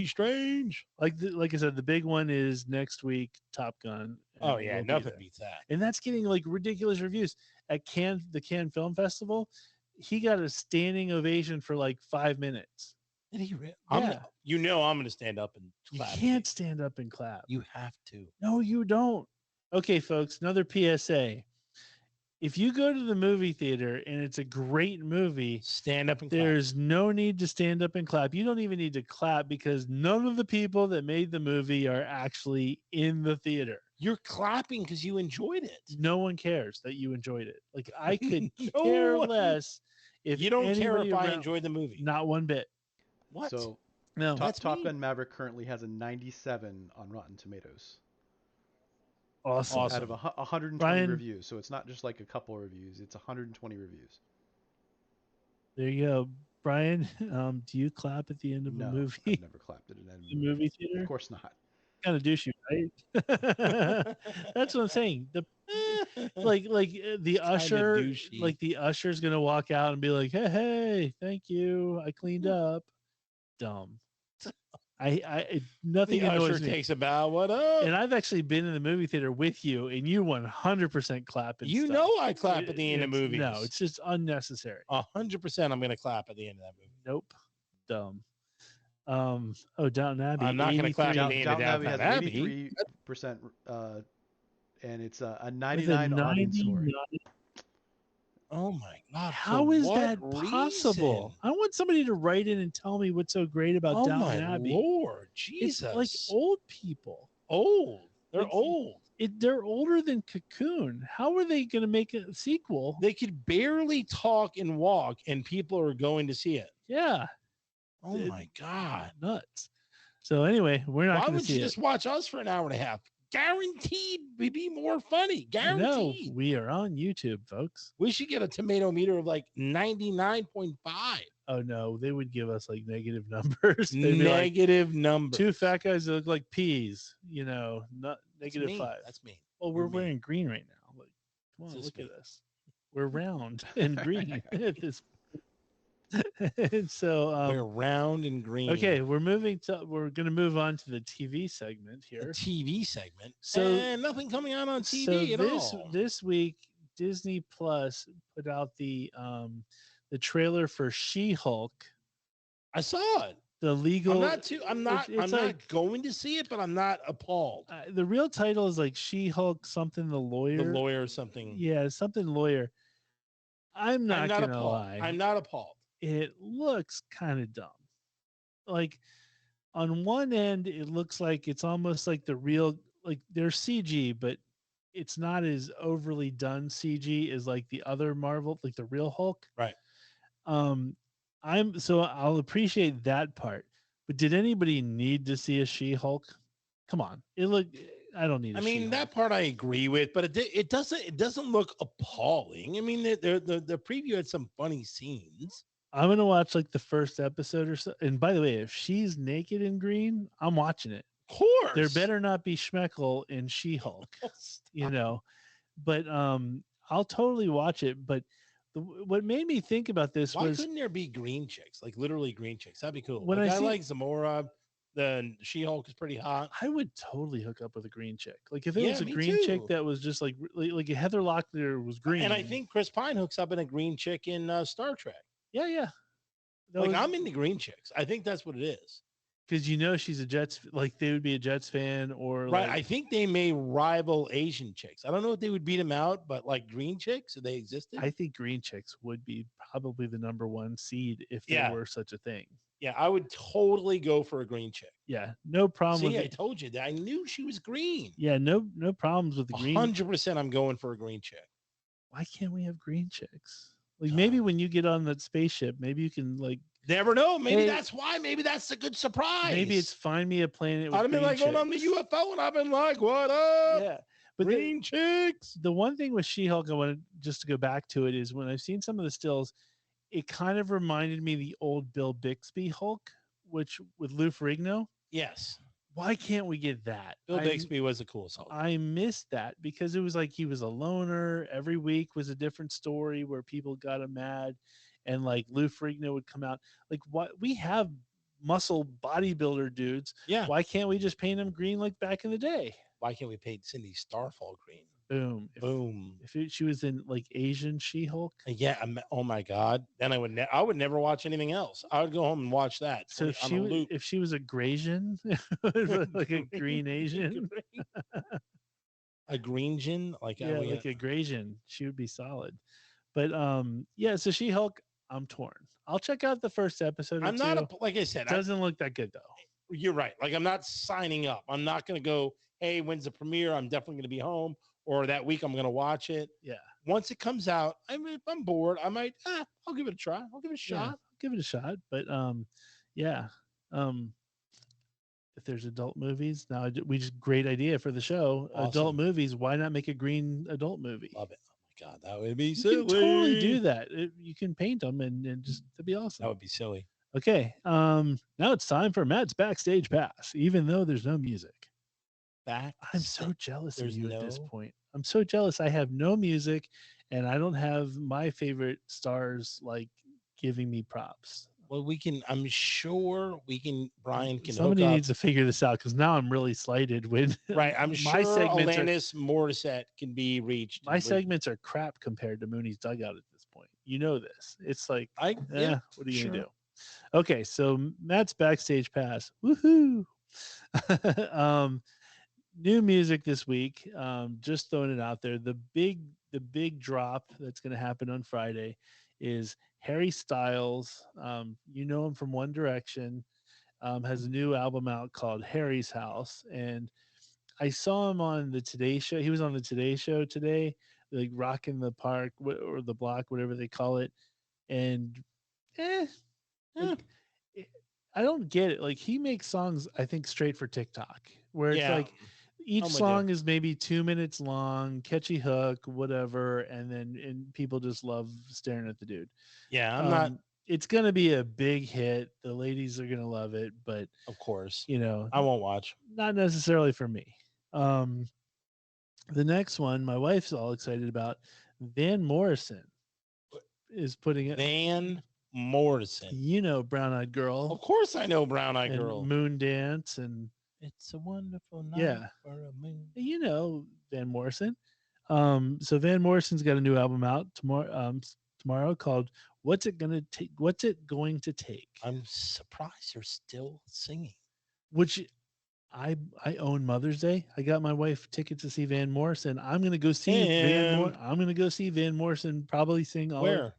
S2: Strange. Like I said, the big one is next week, Top Gun.
S3: Oh yeah, nothing beats that.
S2: And that's getting like ridiculous reviews at the Cannes Film Festival. He got a standing ovation for like 5 minutes.
S3: Did he really?
S2: Yeah.
S3: I'm going to stand up and clap.
S2: You can't stand up and clap.
S3: You have to.
S2: No, you don't. Okay, folks, another PSA. If you go to the movie theater and it's a great movie,
S3: stand up and clap.
S2: There's no need to stand up and clap. You don't even need to clap because none of the people that made the movie are actually in the theater.
S3: You're clapping because you enjoyed it.
S2: No one cares that you enjoyed it. Like I could care less if
S3: you don't care if I
S2: around,
S3: enjoyed the movie.
S2: Not one bit.
S3: What?
S4: So
S2: no,
S4: Top Gun Maverick currently has a 97 on Rotten Tomatoes.
S2: Awesome.
S4: Out of 120
S2: Brian,
S4: reviews. So it's not just like a couple of reviews. It's 120 reviews.
S2: There you go. Brian, do you clap at the end of a movie?
S4: I've never clapped at an end of
S2: the movie theater?
S4: Of course not.
S2: Kind of douchey, right? That's what I'm saying. The usher, like the usher's gonna walk out and be like, "Hey, thank you, I cleaned up." Dumb. Nothing
S3: the usher
S2: annoys me.
S3: takes a bow. What up?
S2: And I've actually been in the movie theater with you, and you 100% clap. And
S3: you
S2: stuff.
S3: know I clap at the end of movies.
S2: No, it's just unnecessary.
S3: 100%. I'm going to clap at the end of that movie.
S2: Nope. Dumb. Downton Abbey.
S3: I'm not going to clap at the end of
S4: Downton Abbey has
S3: Abbey.
S4: 83%, and it's a 99 audience score.
S3: Oh my God!
S2: How is that possible?
S3: Reason?
S2: I want somebody to write in and tell me what's so great about Downton Abbey.
S3: Lord, Jesus!
S2: It's like old people.
S3: Old. They're old.
S2: They're older than Cocoon. How are they going to make a sequel?
S3: They could barely talk and walk, and people are going to see it.
S2: Yeah.
S3: Oh my God!
S2: Nuts. So anyway, we're not.
S3: Why
S2: would
S3: you just watch us for an hour and a half? Guaranteed to be more funny. Guaranteed.
S2: No, we are on YouTube, folks.
S3: We should get a tomato meter of like 99.5.
S2: Oh no, they would give us like negative numbers.
S3: Negative numbers.
S2: 2 fat guys that look like peas. Not negative 5.
S3: That's me.
S2: Well, we're wearing green right now. Like, come on, look at us. We're round and green at this. So
S3: we're round and green.
S2: Okay, we're going to move on to the TV segment here.
S3: The TV segment.
S2: So
S3: nothing coming out on TV at all.
S2: This week, Disney Plus put out the trailer for She-Hulk.
S3: I saw it.
S2: The legal.
S3: I'm not going to see it, but I'm not appalled.
S2: The real title is like She-Hulk something the lawyer.
S3: The lawyer something.
S2: Yeah, something lawyer. I'm not gonna lie.
S3: I'm not appalled.
S2: It looks kind of dumb. Like on one end, it looks like it's almost like the real, like they're CG, but it's not as overly done CG as like the other Marvel, like the real Hulk.
S3: Right.
S2: I'll appreciate that part. But did anybody need to see a She-Hulk? Come on. I don't need a
S3: I mean,
S2: She-Hulk.
S3: that part I agree with, but it doesn't look appalling. I mean, the preview had some funny scenes.
S2: I'm gonna watch like the first episode or so. And by the way, if she's naked in green, I'm watching it.
S3: Of course,
S2: There better not be Schmeckle in She-Hulk, you know. But I'll totally watch it. But what made me think about this
S3: Why
S2: was
S3: couldn't there be green chicks, like literally green chicks? That'd be cool.
S2: When
S3: Like,
S2: I
S3: I
S2: see-
S3: like Zamora. The She-Hulk is pretty hot.
S2: I would totally hook up with a green chick. Like if it
S3: Yeah,
S2: was a
S3: me
S2: green chick
S3: too.
S2: that was just like Heather Locklear was green.
S3: And I think Chris Pine hooks up in a green chick in Star Trek.
S2: yeah.
S3: Like I'm into green chicks. I think that's what it is.
S2: because she's a Jets. Like they would be a Jets fan or
S3: Right.
S2: like,
S3: I think they may rival Asian chicks. I don't know if they would beat them out, but like green chicks, if they existed.
S2: I think green chicks would be probably the number one seed if there
S3: Yeah.
S2: were such a thing.
S3: Yeah, I would totally go for a green chick.
S2: Yeah, no problem
S3: See,
S2: with
S3: I
S2: it.
S3: told you that. I knew she was green.
S2: Yeah, no problems with the green.
S3: 100% I'm going for a green chick.
S2: Why can't we have green chicks? Like maybe when you get on that spaceship, maybe you can like
S3: Never know. Maybe
S2: Hey.
S3: that's why. Maybe that's a good surprise.
S2: maybe it's find me a planet. With
S3: I'd have been
S2: green
S3: like going on the
S2: chicks.
S3: UFO and I've been like, what up?
S2: Yeah, but
S3: Green chicks.
S2: the one thing with She-Hulk, I wanted just to go back to it is when I've seen some of the stills, it kind of reminded me of the old Bill Bixby Hulk, which with Lou Ferrigno.
S3: Yes.
S2: Why can't we get that?
S3: Bill Bixby was the coolest Hulk.
S2: I missed that because it was like he was a loner. Every week was a different story where people got him mad, and like Lou Ferrigno would come out. Like what we have muscle bodybuilder dudes.
S3: Yeah.
S2: Why can't we just paint them green like back in the day?
S3: Why can't we paint Cindy Starfall green?
S2: Boom.
S3: Boom.
S2: If she was in like Asian She-Hulk.
S3: Yeah. Oh my God. Then I would never watch anything else. I would go home and watch that.
S2: So if she was a Grasian, like a green Asian,
S3: a green gin, like
S2: yeah, like a Grasian, she would be solid. But yeah, so She-Hulk, I'm torn. I'll check out the first episode.
S3: I'm not like I said.
S2: Doesn't look that good though.
S3: You're right. Like I'm not signing up. I'm not going to go. Hey, when's the premiere? I'm definitely going to be home. Or that week I'm going to watch it.
S2: Yeah.
S3: Once it comes out, if I'm bored, I might. I'll give it a try. I'll give it a shot.
S2: Yeah, I'll give it a shot. But yeah. If there's adult movies now, we just great idea for the show.
S3: Awesome.
S2: Adult movies. Why not make a green adult movie?
S3: Love it. Oh my God, that would be
S2: You
S3: silly.
S2: can totally do that. You can paint them and just that'd be awesome.
S3: That would be silly.
S2: Okay. Now it's time for Matt's backstage pass. Even though there's no music, I'm so jealous of
S3: There's
S2: you at this
S3: no-
S2: point. I'm so jealous. I have no music, and I don't have my favorite stars like giving me props.
S3: Well, we can. I'm sure we can. Brian can.
S2: Somebody
S3: hook up.
S2: needs to figure this out because now I'm really slighted. When
S3: Right. I'm
S2: my
S3: sure
S2: segments are
S3: Alanis Morissette can be reached.
S2: my segments are crap compared to Mooney's dugout at this point. You know this. It's like,
S3: I
S2: yeah, what are you gonna
S3: sure.
S2: do? Okay, so Matt's backstage pass. Woohoo! New music this week. Just throwing it out there. The big drop that's going to happen on Friday is Harry Styles. You know him from One Direction. Has a new album out called Harry's House, and I saw him on the Today Show. He was on the Today Show today, like rocking the park or the block, whatever they call it. And like, I don't get it. Like he makes songs, I think, straight for TikTok, where it's like each
S3: I'm with
S2: song is maybe 2 minutes long, catchy hook, whatever, and people just love staring at the dude.
S3: Yeah, I'm not.
S2: It's gonna be a big hit. The ladies are gonna love it, but
S3: Of course,
S2: I
S3: won't watch.
S2: not necessarily for me. The next one, my wife's all excited about. Van Morrison is putting it.
S3: Van Morrison.
S2: Brown Eyed Girl.
S3: Of course, I know Brown Eyed
S2: and
S3: Girl.
S2: Moon Dance and
S3: It's a wonderful night
S2: Yeah.
S3: for a moon.
S2: Van Morrison. So Van Morrison's got a new album out tomorrow called What's It Going to Take?
S3: I'm surprised they're still singing.
S2: Which I own Mother's Day. I got my wife tickets to see Van Morrison. I'm gonna go see I'm gonna go see Van Morrison probably sing
S3: Where?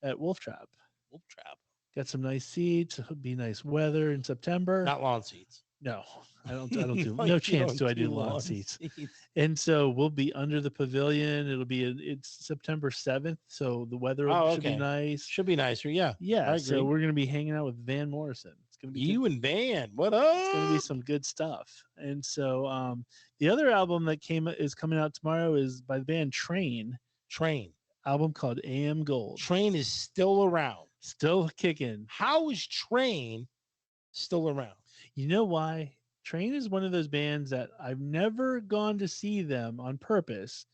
S2: at Wolf Trap.
S3: Wolf Trap.
S2: Got some nice seats. It'll be nice weather in September.
S3: Not lawn seats.
S2: No, I don't do
S3: No,
S2: no
S3: you
S2: chance
S3: don't
S2: do I do
S3: do
S2: lawn
S3: lawn
S2: seats.
S3: seats.
S2: And so we'll be under the pavilion. It'll be it's September 7th, so the weather
S3: Oh,
S2: should be
S3: okay.
S2: nice.
S3: Should be nicer. Yeah,
S2: Yeah,
S3: I
S2: so
S3: agree.
S2: we're gonna be hanging out with Van Morrison. It's gonna be good.
S3: You and Van, what
S2: It's gonna be
S3: up?
S2: some good stuff. And so the other album that is coming out tomorrow is by the band Train,
S3: Train.
S2: album called AM Gold.
S3: Train is still around.
S2: Still kicking.
S3: How is Train still around?
S2: You know why? Train is one of those bands that I've never gone to see them on purpose,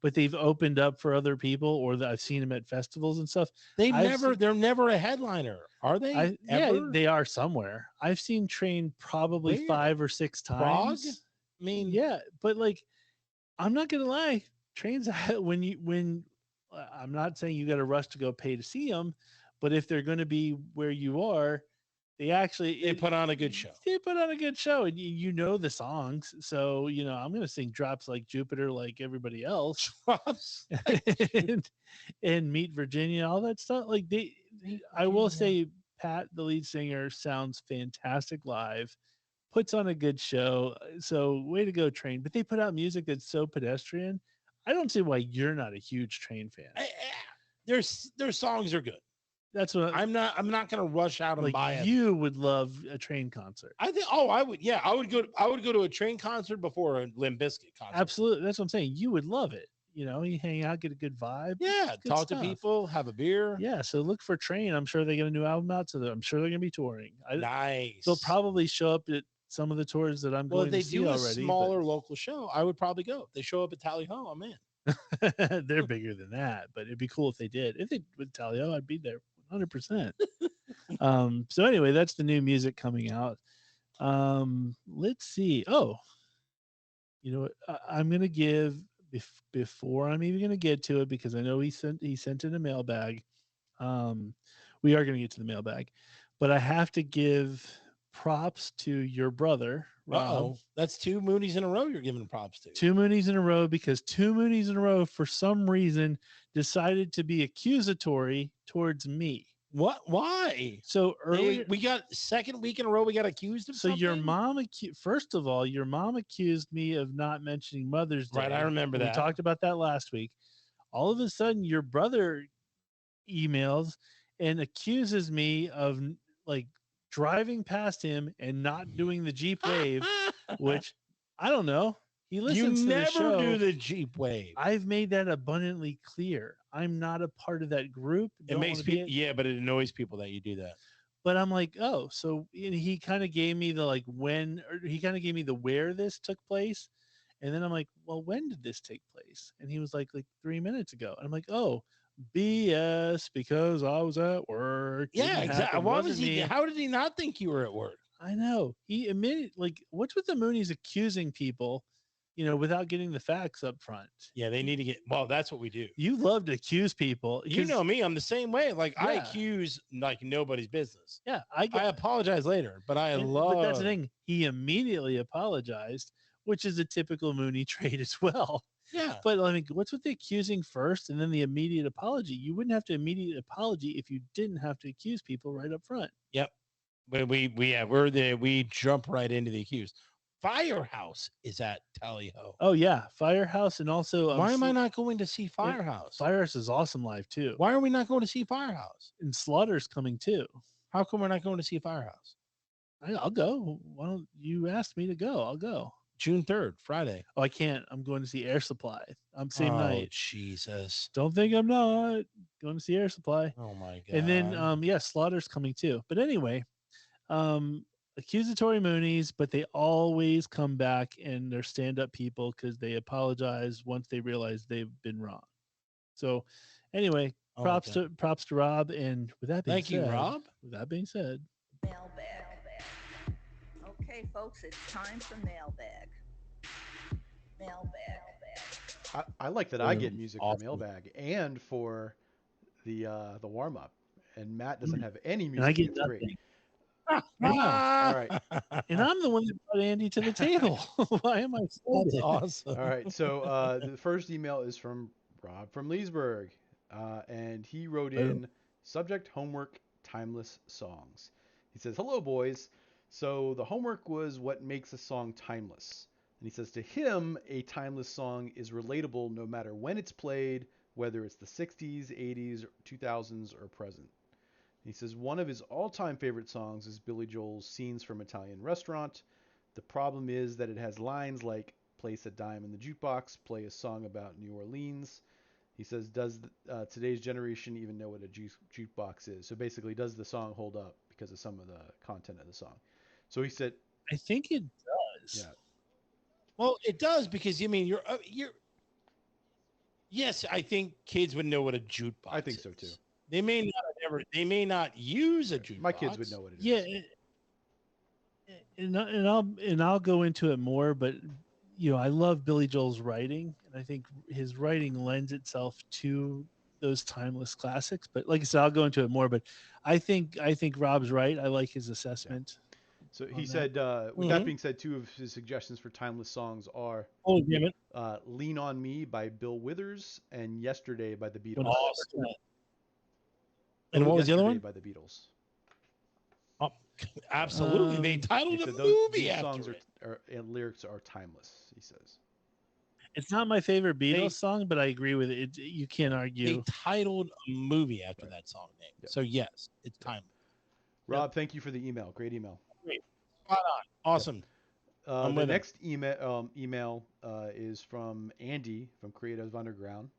S2: but they've opened up for other people, or that I've seen them at festivals and stuff.
S3: They're never a headliner, are they? Ever?
S2: They are somewhere. I've seen Train probably
S3: Where?
S2: 5 or 6
S3: Prague?
S2: times.
S3: I mean,
S2: Yeah, but like, I'm not gonna lie. Trains when I'm not saying you got to rush to go pay to see them, but if they're going to be where you are, they
S3: put on a good show.
S2: They put on a good show, and you know the songs. So I'm going to sing "Drops Like Jupiter" like everybody else,
S3: Drops.
S2: and Meet Virginia, all that stuff. Like I will say, Pat, the lead singer, sounds fantastic live. Puts on a good show. So way to go, Train. But they put out music that's so pedestrian. I don't see why you're not a huge Train fan.
S3: Their songs are good.
S2: That's what
S3: I'm not gonna rush out and buy it.
S2: You would love a Train concert.
S3: I think. Oh, I would. Yeah, I would go to a Train concert before a Limp Bizkit concert.
S2: Absolutely, that's what I'm saying. You would love it. You hang out, get a good vibe.
S3: Yeah, talk to people, have a beer.
S2: Yeah, so look for Train. I'm sure they get a new album out, so I'm sure they're gonna be touring.
S3: Nice.
S2: They'll probably show up at some of the tours that I'm going to see already.
S3: Well, if they do a smaller local show, I would probably go. If they show up at Tally Ho, I'm in.
S2: They're bigger than that, but it'd be cool if they did. If they would Tally Ho, I'd be there 100%. So anyway, that's the new music coming out. Let's see. Oh, you know what? I'm gonna give before I'm even gonna get to it, because I know he sent in a mailbag. We are gonna get to the mailbag, but I have to give props to your brother, Rob.
S3: That's 2 Moonies in a row you're giving props to.
S2: 2 Moonies in a row, because 2 Moonies in a row, for some reason, decided to be accusatory towards me.
S3: What? Why?
S2: So earlier,
S3: we got second week in a row we got accused of something?
S2: your mom first of all, your mom accused me of not mentioning Mother's Day.
S3: Right, I remember that.
S2: We talked about that last week. All of a sudden, your brother emails and accuses me of like driving past him and not doing the Jeep wave, which I don't know. He listens to the show.
S3: You never do the Jeep wave.
S2: I've made that abundantly clear. I'm not a part of that group.
S3: It makes people, but it annoys people that you do that.
S2: But I'm like, oh, so he kind of gave me the he kind of gave me the where this took place. And then I'm like, well, when did this take place? And he was like 3 minutes ago. And I'm like, oh, BS, because I was at work.
S3: Yeah, exactly. Why was he? How did he not think you were at work?
S2: I know. He admitted, what's with the Moonies accusing people, without getting the facts up front?
S3: Yeah, they need to get. Well, that's what we do.
S2: You love to accuse people.
S3: You know me. I'm the same way. I accuse like nobody's business.
S2: Yeah,
S3: I apologize later, but
S2: But that's the thing. He immediately apologized, which is a typical Mooney trait as well.
S3: Yeah.
S2: But what's with the accusing first and then the immediate apology? You wouldn't have to immediate apology if you didn't have to accuse people right up front.
S3: Yep. But we jump right into the accused. Firehouse is at Tally Ho.
S2: Oh yeah, Firehouse, and also
S3: why am I not going to see Firehouse?
S2: Firehouse is awesome live too.
S3: Why are we not going to see Firehouse?
S2: And Slaughter's coming too.
S3: How come we're not going to see Firehouse?
S2: I'll go. Why don't you ask me to go? I'll go.
S3: June 3rd, Friday.
S2: Oh, I can't. I'm going to see Air Supply. Same night.
S3: Jesus.
S2: Don't think I'm not going to see Air Supply.
S3: Oh my God.
S2: And then Slaughter's coming too. But anyway, accusatory Moonies, but they always come back and they're stand-up people because they apologize once they realize they've been wrong. So anyway, props to Rob. And with that being said,
S3: thank you, Rob.
S2: With that being said,
S7: mailbag. Okay, folks, it's time for mailbag.
S4: I like that I get music for mailbag and for the warm up, and Matt doesn't have any music.
S2: And I get
S4: it's
S2: nothing.
S4: great.
S2: Yeah.
S4: All right.
S2: And I'm the one that brought Andy to the table. Why am I so
S3: That's awesome.
S4: All right. So the first email is from Rob from Leesburg, and he wrote in subject homework timeless songs. He says, "Hello, boys. So the homework was what makes a song timeless. And he says to him, a timeless song is relatable no matter when it's played, whether it's the 60s, 80s, 2000s, or present. He says one of his all-time favorite songs is Billy Joel's Scenes from Italian Restaurant. The problem is that it has lines like place a dime in the jukebox, play a song about New Orleans. He says, does today's generation even know what a jukebox is? So basically, does the song hold up because of some of the content of the song? So he said,
S2: I think it does.
S4: yeah.
S3: Well, it does because you're. Yes, I think kids would know what a jukebox.
S4: I think so too.
S3: is. They may not ever. They may not use a jukebox.
S4: My kids would know what it is.
S2: Yeah, and I'll go into it more, but I love Billy Joel's writing, and I think his writing lends itself to those timeless classics. But like I said, I'll go into it more. But I think Rob's right. I like his assessment.
S4: Yeah. So he said, with that being said, two of his suggestions for timeless songs are Lean on Me by Bill Withers and Yesterday by the Beatles.
S3: Awesome. And what was the other one?
S4: By the Beatles.
S3: Oh, absolutely. They titled a movie after
S4: songs
S3: it.
S4: And lyrics are timeless, he says.
S2: It's not my favorite Beatles song, but I agree with it. You can't argue.
S3: They titled a movie after that song name.
S4: Yep.
S3: So yes, it's timeless.
S4: Rob, thank you for the email. Great email.
S3: Great. Spot on. Awesome.
S4: The next email is from Andy from Creative Underground.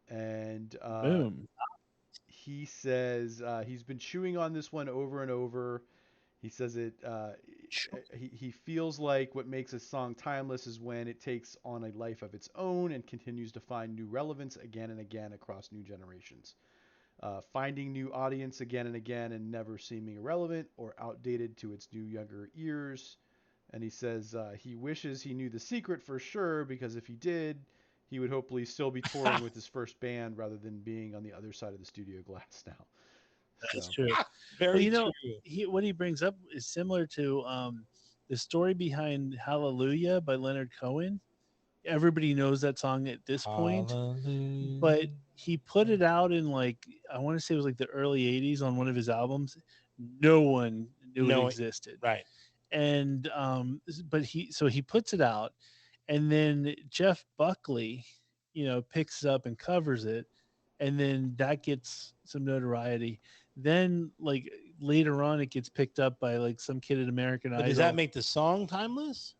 S4: And
S2: boom.
S4: He says he's been chewing on this one over and over. He says he feels like what makes a song timeless is when it takes on a life of its own and continues to find new relevance again and again across new generations. Finding new audience again and again and never seeming irrelevant or outdated to its new younger ears. And he says he wishes he knew the secret for sure, because if he did, he would hopefully still be touring with his first band rather than being on the other side of the studio glass now.
S2: That's true.
S3: Very
S2: true.
S3: What
S2: he brings up is similar to the story behind Hallelujah by Leonard Cohen. Everybody knows that song at this point, but he put it out in I want to say it was the early 80s on one of his albums. No one knew it existed.
S3: Right.
S2: And but he puts it out, and then Jeff Buckley, picks it up and covers it, and then that gets some notoriety. Then later on, it gets picked up by some kid at American Idol.
S3: Does that make the song timeless?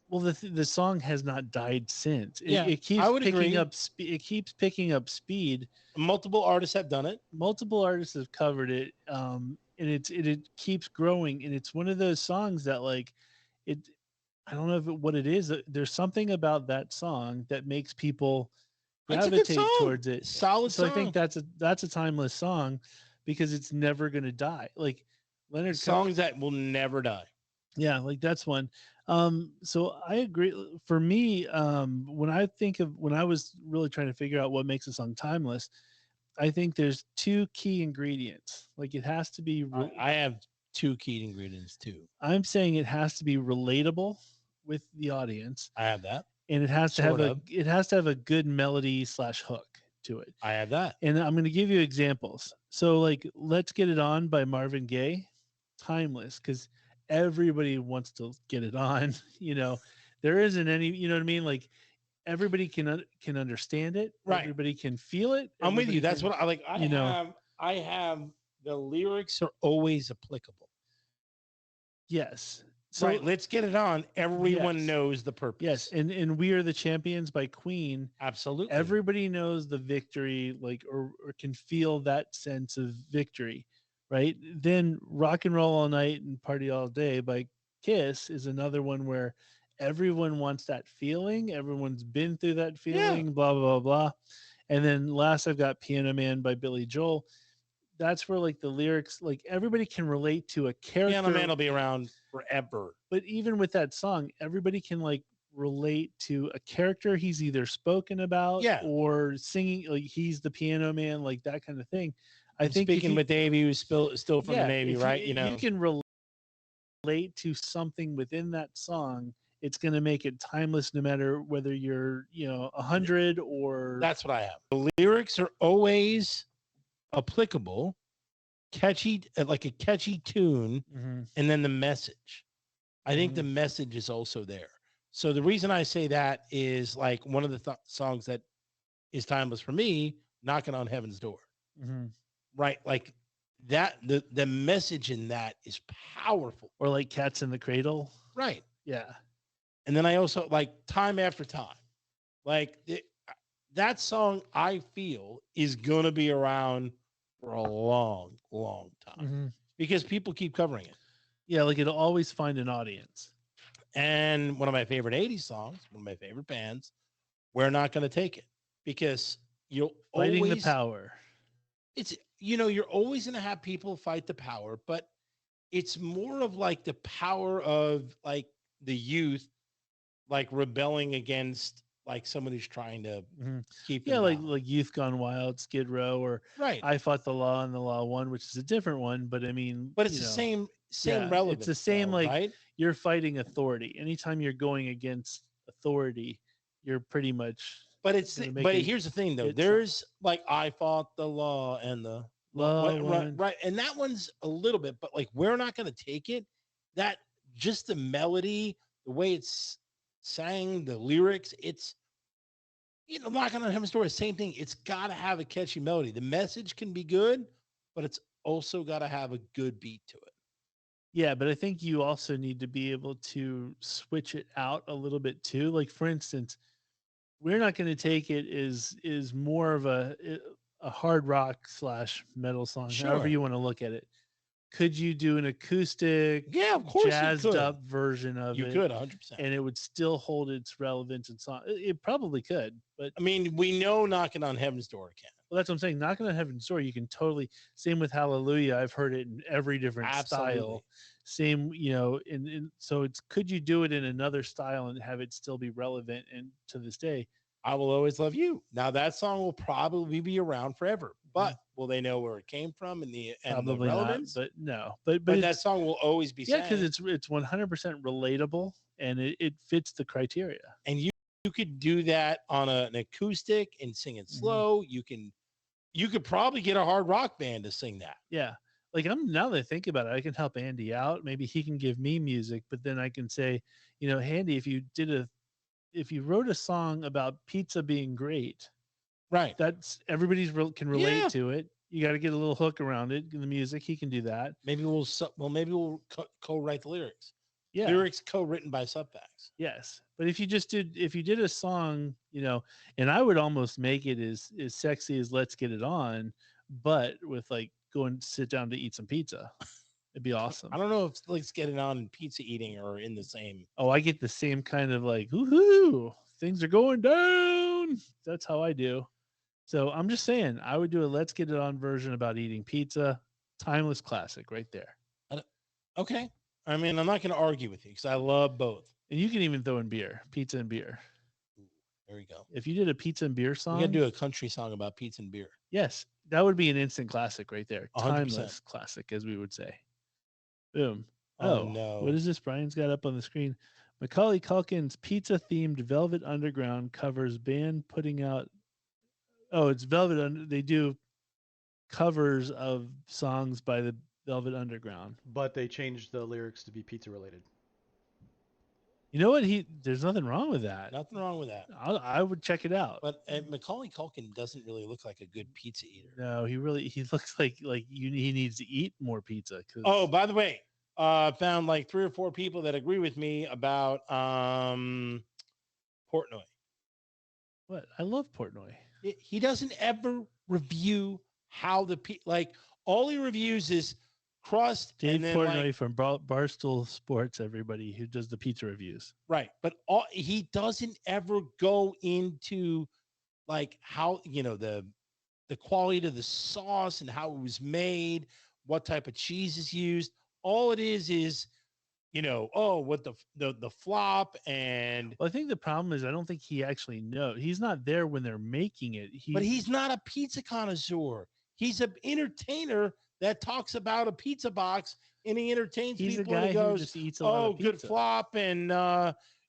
S2: Well, the song has not died since.
S3: It keeps picking
S2: up. It keeps picking up speed.
S3: Multiple artists have done it.
S2: Multiple artists have covered it, and it keeps growing. And it's one of those songs that it. I don't know what it is. There's something about that song that makes people gravitate towards it.
S3: Solid
S2: so
S3: song.
S2: I think that's a timeless song because it's never going to die. Leonard
S3: songs that will never die.
S2: Yeah, that's one. So I agree. For me, when I was really trying to figure out what makes a song timeless, I think there's two key ingredients. It has to be.
S3: I have two key ingredients too.
S2: I'm saying it has to be relatable with the audience.
S3: I have that.
S2: And it has to have a good melody / hook to it.
S3: I have that.
S2: And I'm going to give you examples. So Let's Get It On by Marvin Gaye, timeless, because everybody wants to get it on. There isn't any, you know what I mean? Everybody can understand it.
S3: Right.
S2: Everybody can feel it.
S3: I'm with you. That's what I like. I have the lyrics are always applicable.
S2: Yes. So
S3: right, Let's Get It On. Everyone knows the purpose.
S2: Yes, and We Are the Champions by Queen.
S3: Absolutely.
S2: Everybody knows the victory, or can feel that sense of victory, right? Then Rock and Roll All Night and Party All Day by Kiss is another one where everyone wants that feeling. Everyone's been through that feeling, blah, blah, blah. And then last I've got Piano Man by Billy Joel. That's where the lyrics, everybody can relate to a character.
S3: Piano Man will be around forever.
S2: But even with that song, everybody can relate to a character he's either spoken about or singing, he's the piano man, that kind of thing. I think
S3: speaking with Davey, who's still from the Navy, right?
S2: You can relate to something within that song. It's going to make it timeless, no matter whether you're 100 or.
S3: That's what I have. The lyrics are always applicable, catchy, like a catchy tune,
S2: Mm-hmm.
S3: and then the message. I think
S2: Mhm.
S3: the message is also there. So the reason I say that is like one of the songs that is timeless for me, "Knocking on Heaven's Door."
S2: Mm-hmm.
S3: Right, like that. The message in that is powerful.
S2: Or like Cats in the Cradle.
S3: Right,
S2: Yeah.
S3: and then I also like "Time After Time." Like that song, I feel is gonna be around for a long, long time
S2: Mm-hmm.
S3: because people keep covering it.
S2: Yeah, like it'll always find an audience.
S3: And one of my favorite 80s songs, one of my favorite bands, "We're Not Gonna Take It," because you'll
S2: Fighting
S3: always
S2: the power.
S3: it's you're always gonna have people fight the power, but it's more of like the power of like the youth like rebelling against like someone who's trying to
S2: Mm-hmm.
S3: keep
S2: Yeah,
S3: them
S2: like
S3: down.
S2: Youth Gone Wild, Skid Row, or
S3: Right,
S2: I Fought the Law and the Law Won, which is a different one. But I mean,
S3: but it's the same
S2: yeah, it's the
S3: relevance
S2: same.
S3: though,
S2: Like
S3: right?
S2: you're fighting authority. Anytime you're going against authority, you're pretty much gonna make
S3: But
S2: a
S3: here's the thing though,
S2: hit song.
S3: there's like "I Fought the Law" and the
S2: Law
S3: right,
S2: Won.
S3: right, and that one's a little bit, but like "We're Not Gonna Take It," that just the melody, the way it's sang, the lyrics, it's "Knocking on Heaven's Door," same thing. It's got to have a catchy melody. The message can be good, but it's also got to have a good beat to it.
S2: Yeah, but I think you also need to be able to switch it out a little bit too. Like for instance, We're Not Going to Take It is more of a hard rock / metal song, however
S3: Sure.
S2: you want to look at it. Could you do an acoustic,
S3: Yeah, of course you
S2: jazzed
S3: could.
S2: up version of
S3: You
S2: it,
S3: could 100%.
S2: and it would still hold its relevance and song? It probably could, but
S3: I mean, we know "Knocking on Heaven's Door" can.
S2: well, that's what I'm saying. Knocking on Heaven's Door, you can totally. Same with Hallelujah. I've heard it in every different
S3: Absolutely.
S2: style. Same, so it's could you do it in another style and have it still be relevant and to this day?
S3: "I Will Always Love You." Now that song will probably be around forever, but will they know where it came from and the
S2: Probably not,
S3: relevance?
S2: but no, but
S3: But that
S2: it's
S3: song will always be
S2: yeah, because
S3: sang.
S2: it's 100% relatable and it fits the criteria.
S3: And you could do that on an acoustic and sing it slow. You could probably get a hard rock band to sing that.
S2: Yeah. Like now that I think about it, I can help Andy out. Maybe he can give me music, but then I can say, Andy, if you wrote a song about pizza being great,
S3: Right.
S2: that's can relate
S3: Yeah.
S2: to it. You got to get a little hook around it in the music. He can do that.
S3: Maybe we'll co-write the lyrics.
S2: Yeah.
S3: Lyrics co-written by Subfacts.
S2: Yes. But if you did a song, and I would almost make it as sexy as "Let's Get It On," but with like going to sit down to eat some pizza. It'd be awesome.
S3: I don't know if "Let's Get It On" and pizza eating are in the same.
S2: Oh, I get the same kind of like, woohoo, things are going down. That's how I do. So I'm just saying, I would do a "Let's Get It On" version about eating pizza. Timeless classic right there.
S3: Okay. I mean, I'm not going to argue with you because I love both.
S2: And you can even throw in beer, pizza and beer.
S3: There you go.
S2: If you did a pizza and beer song,
S3: We got to do a country song about pizza and beer.
S2: yes, that would be an instant classic right there.
S3: 100%.
S2: Timeless classic, as we would say. Boom.
S3: Oh, no.
S2: What is this? Brian's got up on the screen. Macaulay Culkin's pizza-themed Velvet Underground covers band putting out. Oh, it's Velvet. They do covers of songs by the Velvet Underground.
S4: But they changed the lyrics to be pizza related.
S2: You know what? There's nothing wrong with that.
S3: Nothing wrong with that.
S2: I would check it out.
S3: But Macaulay Culkin doesn't really look like a good pizza eater.
S2: No, he looks like he needs to eat more pizza.
S3: Oh, by the way, found like 3 or 4 people that agree with me about Portnoy.
S2: What? I love Portnoy.
S3: He doesn't ever review how all he reviews is crust.
S2: Dave
S3: and then
S2: Portnoy from Barstool Sports, everybody who does the pizza reviews.
S3: Right, but he doesn't ever go into like how the quality of the sauce and how it was made, what type of cheese is used. All it is what the flop and.
S2: Well, I think the problem is I don't think he actually knows. He's not there when they're making it.
S3: But he's not a pizza connoisseur. He's an entertainer that talks about a pizza box and he entertains
S2: he's
S3: people.
S2: A guy
S3: and he goes,
S2: who just eats a lot of
S3: good
S2: pizza.
S3: flop and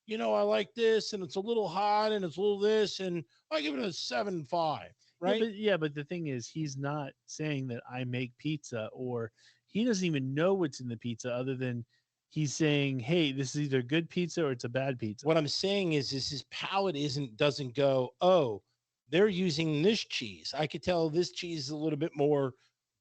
S3: I like this, and it's a little hot, and it's a little this, and I give it a 7.5. Right?
S2: But the thing is, he's not saying that I make pizza, or he doesn't even know what's in the pizza, other than he's saying, hey, this is either good pizza or it's a bad pizza.
S3: What I'm saying is his palate doesn't go, oh, they're using this cheese. I could tell this cheese is a little bit more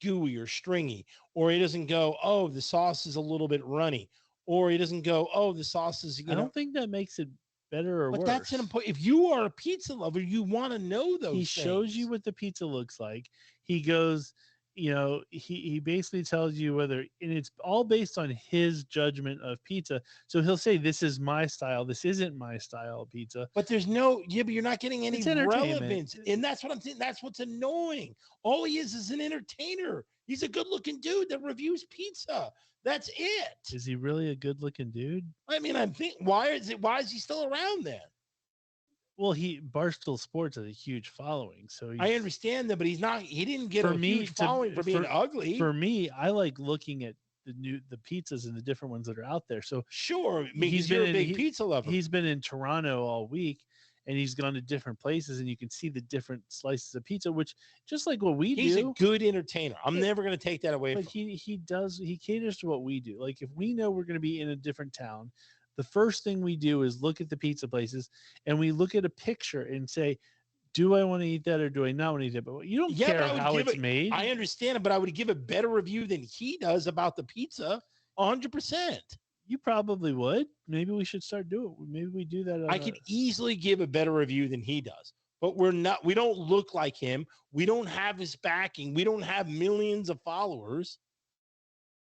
S3: gooey or stringy. Or he doesn't go, oh, the sauce is a little bit runny. Or he doesn't go, oh, the sauce is,
S2: I don't think that makes it better or
S3: but
S2: worse.
S3: that's an important. If you are a pizza lover, you want to know those.
S2: He shows
S3: things.
S2: you what the pizza looks like. He goes, he basically tells you whether, and it's all based on his judgment of pizza. So he'll say, this is my style, this isn't my style of pizza.
S3: But but you're not getting any relevance. And that's what I'm saying. That's what's annoying. All he is an entertainer. He's a good looking dude that reviews pizza. That's it.
S2: Is he really a good looking dude?
S3: I mean, I think why is he still around then?
S2: Well, Barstool Sports has a huge following, so
S3: I understand that, but he didn't get huge following for being ugly.
S2: For me, I like looking at the pizzas and the different ones that are out there. So
S3: sure, because you're a big pizza lover.
S2: He's been in Toronto all week, and he's gone to different places, and you can see the different slices of pizza, which just like what we do.
S3: He's a good entertainer. I'm never going to take that away.
S2: But he caters to what we do. Like if we know we're going to be in a different town, the first thing we do is look at the pizza places, and we look at a picture and say, do I want to eat that or do I not want to eat it? But you don't care how it's made.
S3: I understand it, but I would give a better review than he does about the pizza, 100%.
S2: You probably would. Maybe we should start doing it. Maybe we do that.
S3: I could easily give a better review than he does, but we don't look like him. We don't have his backing. We don't have millions of followers.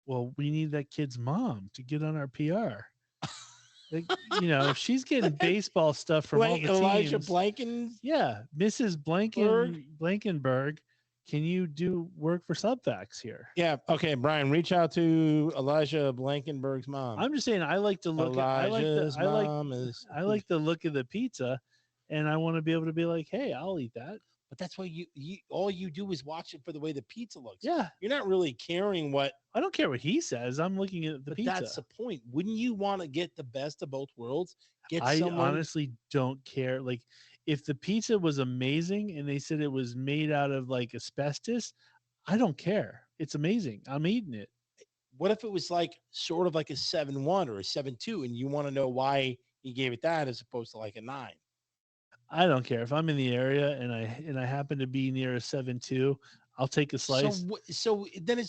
S2: Well, we need that kid's mom to get on our PR. Like, she's getting baseball stuff from all the
S3: Elyjah
S2: teams. Yeah, Mrs. Blankenberg. Can you do work for Subfacts here?
S3: Yeah. Okay, Brian, reach out to Elyjah Blankenberg's mom.
S2: I'm just saying, I like to look. I like the look of the pizza, and I want to be able to be like, hey, I'll eat that.
S3: But that's why you all you do is watch it for the way the pizza looks.
S2: Yeah.
S3: You're not really caring what.
S2: I don't care what he says. I'm looking at the pizza.
S3: That's the point. Wouldn't you want to get the best of both worlds?
S2: Honestly don't care. Like if the pizza was amazing and they said it was made out of like asbestos, I don't care. It's amazing. I'm eating it.
S3: What if it was like sort of like a 7.1 or a 7.2 and you want to know why he gave it that as opposed to like a 9?
S2: I don't care if I'm in the area and I happen to be near a 7.2. I'll take a slice.
S3: So then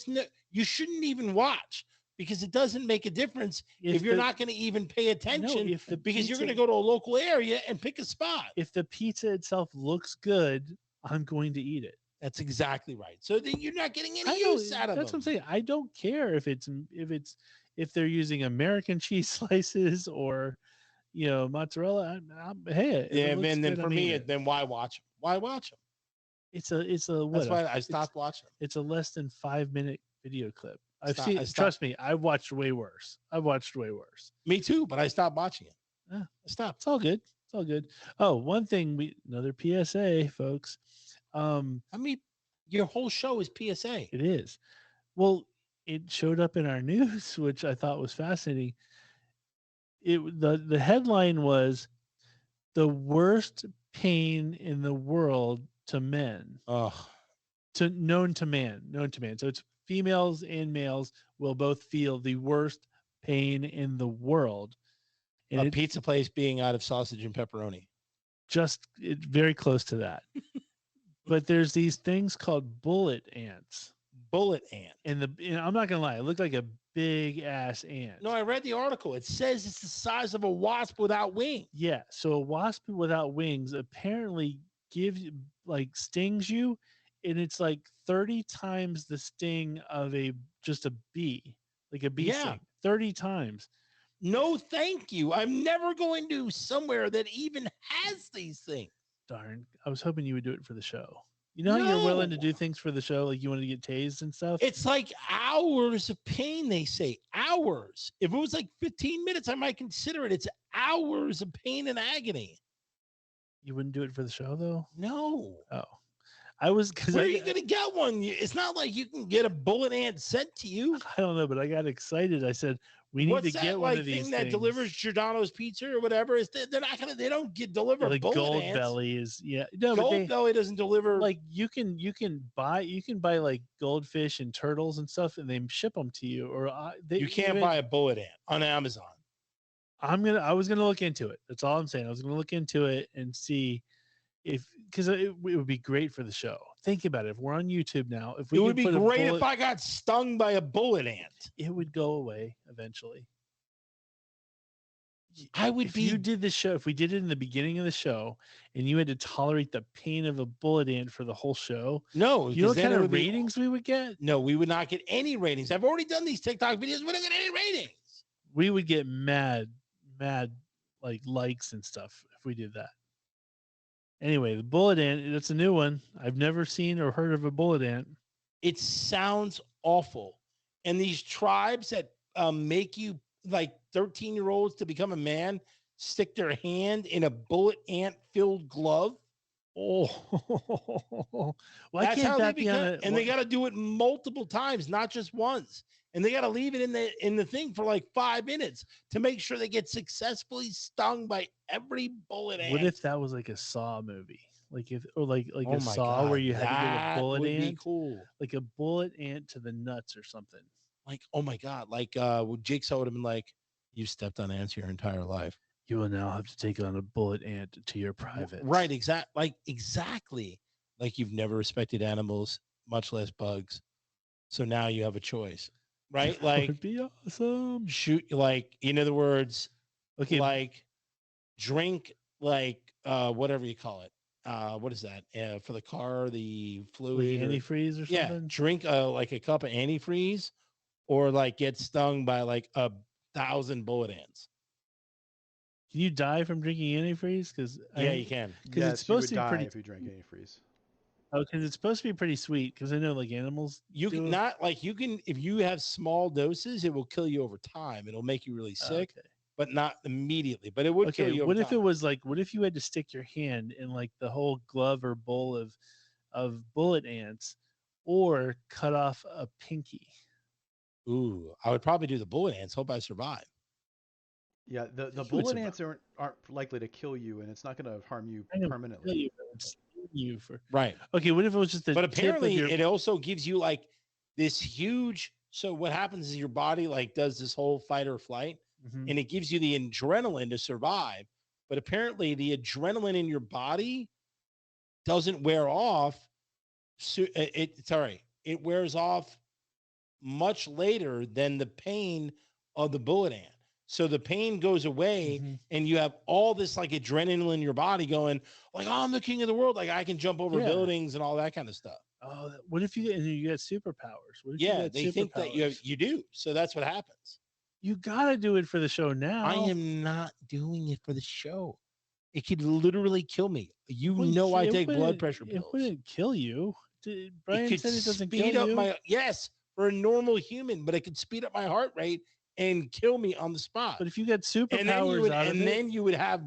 S3: you shouldn't even watch because it doesn't make a difference if you're not going to even pay attention because you're going to go to a local area and pick a spot.
S2: If the pizza itself looks good, I'm going to eat it.
S3: That's exactly right. So then you're not getting any use out of it.
S2: That's what I'm saying. I don't care if they're using American cheese slices or mozzarella. Hey,
S3: yeah, and then for me, then why watch them? Why watch them?
S2: It's a.
S3: That's why I stopped watching.
S2: It's a less than 5-minute video clip. Trust me, I've watched way worse.
S3: Me too, but I stopped watching it.
S2: Yeah,
S3: I stopped.
S2: It's all good. Oh, one thing another PSA, folks.
S3: I mean, your whole show is PSA.
S2: It is. Well, it showed up in our news, which I thought was fascinating. The headline was the worst pain in the world to men. Known to man. So it's females and males will both feel the worst pain in the world.
S3: And a pizza place being out of sausage and pepperoni.
S2: It's very close to that. But there's these things called bullet ants. And I'm not gonna lie, it looked like a big ass ant.
S3: No, I read the article. It says it's the size of a wasp without wings.
S2: Yeah, so a wasp without wings apparently stings you, and it's like 30 times the sting of just a bee, like a bee sting. 30 times.
S3: No, thank you. I'm never going to somewhere that even has these things.
S2: Darn, I was hoping you would do it for the show. You know how you're willing to do things for the show, like you want to get tased and stuff?
S3: It's like hours of pain, they say. Hours. If it was like 15 minutes, I might consider it. It's hours of pain and agony.
S2: You wouldn't do it for the show, though?
S3: No.
S2: Oh. I was because
S3: Where are you gonna get one? It's not like you can get a bullet ant sent to you.
S2: I don't know, but I got excited. I said we need
S3: What's
S2: to
S3: that
S2: get one
S3: like
S2: of these
S3: thing that
S2: things.
S3: delivers Giordano's pizza or whatever? They're not gonna. They don't deliver
S2: The
S3: bullet
S2: gold
S3: ants.
S2: belly is no, but they
S3: Gold belly doesn't deliver.
S2: like you can buy like goldfish and turtles and stuff, and they ship them to you. Or
S3: you can't buy a bullet ant on Amazon.
S2: I was gonna look into it. That's all I'm saying. I was gonna look into it and see if because it would be great for the show. Think about it. If we're on YouTube now, if we
S3: It would
S2: could
S3: be
S2: put a
S3: great
S2: bullet,
S3: if I got stung by a bullet ant.
S2: it would go away eventually.
S3: I would
S2: If
S3: be.
S2: you did the show, if we did it in the beginning of the show, and you had to tolerate the pain of a bullet ant for the whole show,
S3: No,
S2: you know what
S3: because then
S2: kind
S3: it
S2: of
S3: would be-
S2: ratings we would get?
S3: No, we would not get any ratings. I've already done these TikTok videos. We don't get any ratings.
S2: We would get mad like likes and stuff if we did that. Anyway, the bullet ant, that's a new one. I've never seen or heard of a bullet ant.
S3: It sounds awful. And these tribes that make you like 13-year-olds to become a man stick their hand in a bullet ant filled glove.
S2: Oh, why
S3: That's
S2: can't
S3: how
S2: that
S3: they
S2: be on
S3: become,
S2: a?
S3: and they got to do it multiple times, not just once. And they got to leave it in the thing for like 5 minutes to make sure they get successfully stung by every bullet ant.
S2: What if that was like a Saw movie? Like if or like
S3: Oh
S2: a
S3: my
S2: Saw where
S3: God,
S2: you had to get a
S3: that
S2: bullet
S3: would be
S2: ant,
S3: cool.
S2: like a bullet ant to the nuts or something.
S3: Like, oh my God, like Jigsaw would have been like, "You stepped on ants your entire life."
S2: You will now have to take on a bullet ant to your private.
S3: Right, exactly. Like you've never respected animals, much less bugs. So now you have a choice, right?
S2: That
S3: Like
S2: would be awesome.
S3: shoot, like in other words,
S2: Okay,
S3: like drink, like whatever you call it. What is that? For the car, the fluid,
S2: like antifreeze or
S3: yeah,
S2: something.
S3: drink like a cup of antifreeze, or like get stung by like 1,000 bullet ants.
S2: Can you die from drinking antifreeze? Because
S3: Yeah, you can.
S2: because
S4: Yes,
S2: it's supposed to
S4: you
S2: be
S4: would die
S2: pretty.
S4: if you drank antifreeze.
S2: Oh, because it's supposed to be pretty sweet. Because I know like animals.
S3: You
S2: do
S3: can
S2: it.
S3: not like you can if you have small doses, it will kill you over time. It'll make you really sick,
S2: Okay.
S3: but not immediately. But it would kill
S2: Okay.
S3: you.
S2: What
S3: over
S2: if it
S3: time.
S2: was like? What if you had to stick your hand in like the whole glove or bowl of bullet ants, or cut off a pinky?
S3: Ooh, I would probably do the bullet ants. Hope I survive.
S4: Yeah, the
S2: You would
S4: bullet
S2: survive.
S4: ants aren't likely to kill you, and it's not going to harm you
S2: I know,
S4: permanently.
S2: kill you, but it'd sting you for.
S3: Right.
S2: Okay. What if it was just the
S3: But
S2: tip of
S3: apparently,
S2: your?
S3: it also gives you like this huge. So what happens is your body like does this whole fight or flight,
S2: Mhm.
S3: and it gives you the adrenaline to survive. But apparently, the adrenaline in your body doesn't wear off. So it wears off much later than the pain of the bullet ant. So the pain goes away,
S2: Mhm.
S3: and you have all this like adrenaline in your body going, like, oh, I'm the king of the world. Like I can jump over
S2: Yeah.
S3: buildings and all that kind of stuff.
S2: Oh, what if you got superpowers? What if you
S3: Yeah,
S2: got
S3: they think that you
S2: superpowers?
S3: do. So that's what happens.
S2: You gotta do it for the show now.
S3: I am not doing it for the show. It could literally kill me. You
S2: Wouldn't
S3: know
S2: ki-
S3: I
S2: it
S3: take blood
S2: wouldn't-
S3: pressure
S2: It
S3: pills.
S2: wouldn't kill you. Brian
S3: It could
S2: said it doesn't
S3: speed
S2: kill
S3: up
S2: you.
S3: my for a normal human, but it could speed up my heart rate and kill me on the spot.
S2: But if you got superpowers
S3: And then you would,
S2: out of
S3: and
S2: it,
S3: then you would have,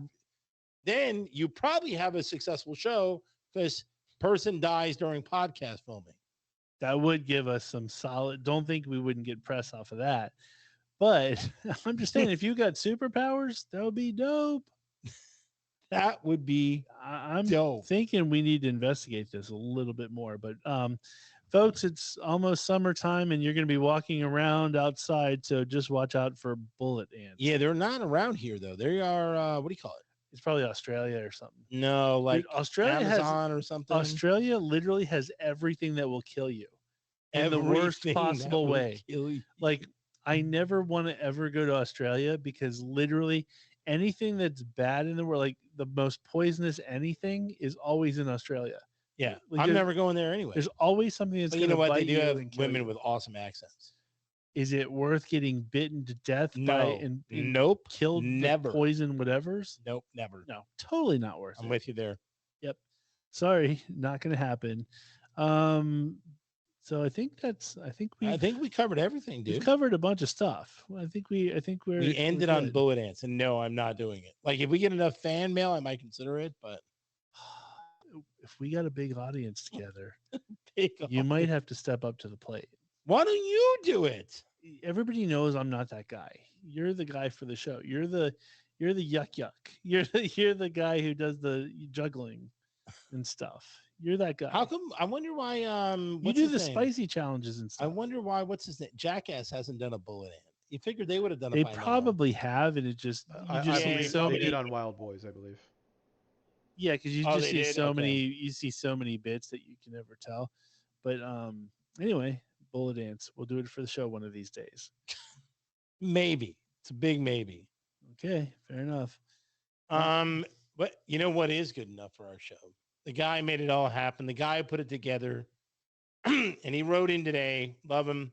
S3: then you probably have a successful show because person dies during podcast filming.
S2: that would give us some solid. Don't think we wouldn't get press off of that. But I'm just saying, if you got superpowers, that would be dope.
S3: That would be
S2: I'm
S3: dope.
S2: thinking we need to investigate this a little bit more. But folks, it's almost summertime, and you're going to be walking around outside, so just watch out for bullet ants.
S3: Yeah, they're not around here though. They are what do you call it?
S2: It's probably Australia or something.
S3: No, like
S2: Dude, Australia
S3: Amazon or
S2: has
S3: something.
S2: Australia literally has everything that will kill you in the worst
S3: Everything that
S2: possible
S3: will
S2: way.
S3: kill you.
S2: Like, I never want to ever go to Australia because literally anything that's bad in the world, like the most poisonous anything, is always in Australia.
S3: Yeah,
S2: Like,
S3: I'm
S2: there's-
S3: never going there anyway.
S2: There's always something that's
S3: But
S2: going
S3: you
S2: to
S3: know what? They
S2: bite
S3: do
S2: you
S3: have
S2: and kill
S3: women
S2: you.
S3: with awesome accents.
S2: Is it worth getting bitten to death by
S3: No,
S2: and
S3: nope,
S2: killed with
S3: never.
S2: poison whatever's?
S3: Nope, never.
S2: No, totally not worth
S3: I'm
S2: it.
S3: with you there.
S2: Yep. Sorry, not going to happen. So I think
S3: we covered everything,
S2: we've
S3: dude.
S2: covered a bunch of stuff. I think we're
S3: We ended
S2: we're
S3: on
S2: good.
S3: bullet ants, and no, I'm not doing it. Like if we get enough fan mail, I might consider it, but
S2: if we got a big audience together,
S3: Big
S2: you
S3: on
S2: might
S3: it.
S2: have to step up to the plate.
S3: Why don't you do it?
S2: Everybody knows I'm not that guy. You're the guy for the show. You're the yuck. You're the guy who does the juggling and stuff. You're that guy.
S3: How come? I wonder why.
S2: you
S3: What's
S2: do
S3: his
S2: the
S3: name?
S2: spicy challenges and
S3: I
S2: stuff?
S3: wonder why. What's his name? Jackass hasn't done a bullet ant. You figured they would have done it
S2: They
S3: by now.
S2: probably have, and it just
S4: I
S2: see
S4: believe
S2: so
S4: they
S2: many.
S4: did on Wild Boys, I believe.
S2: Yeah, because you
S3: Oh,
S2: just
S3: they
S2: see
S3: did?
S2: so
S3: Okay.
S2: many. You see so many bits that you can never tell. But anyway, bullet ants. We'll do it for the show one of these days.
S3: Maybe it's a big maybe.
S2: Okay, fair enough.
S3: But you know what is good enough for our show? The guy made it all happen. The guy who put it together, and he wrote in today. Love him.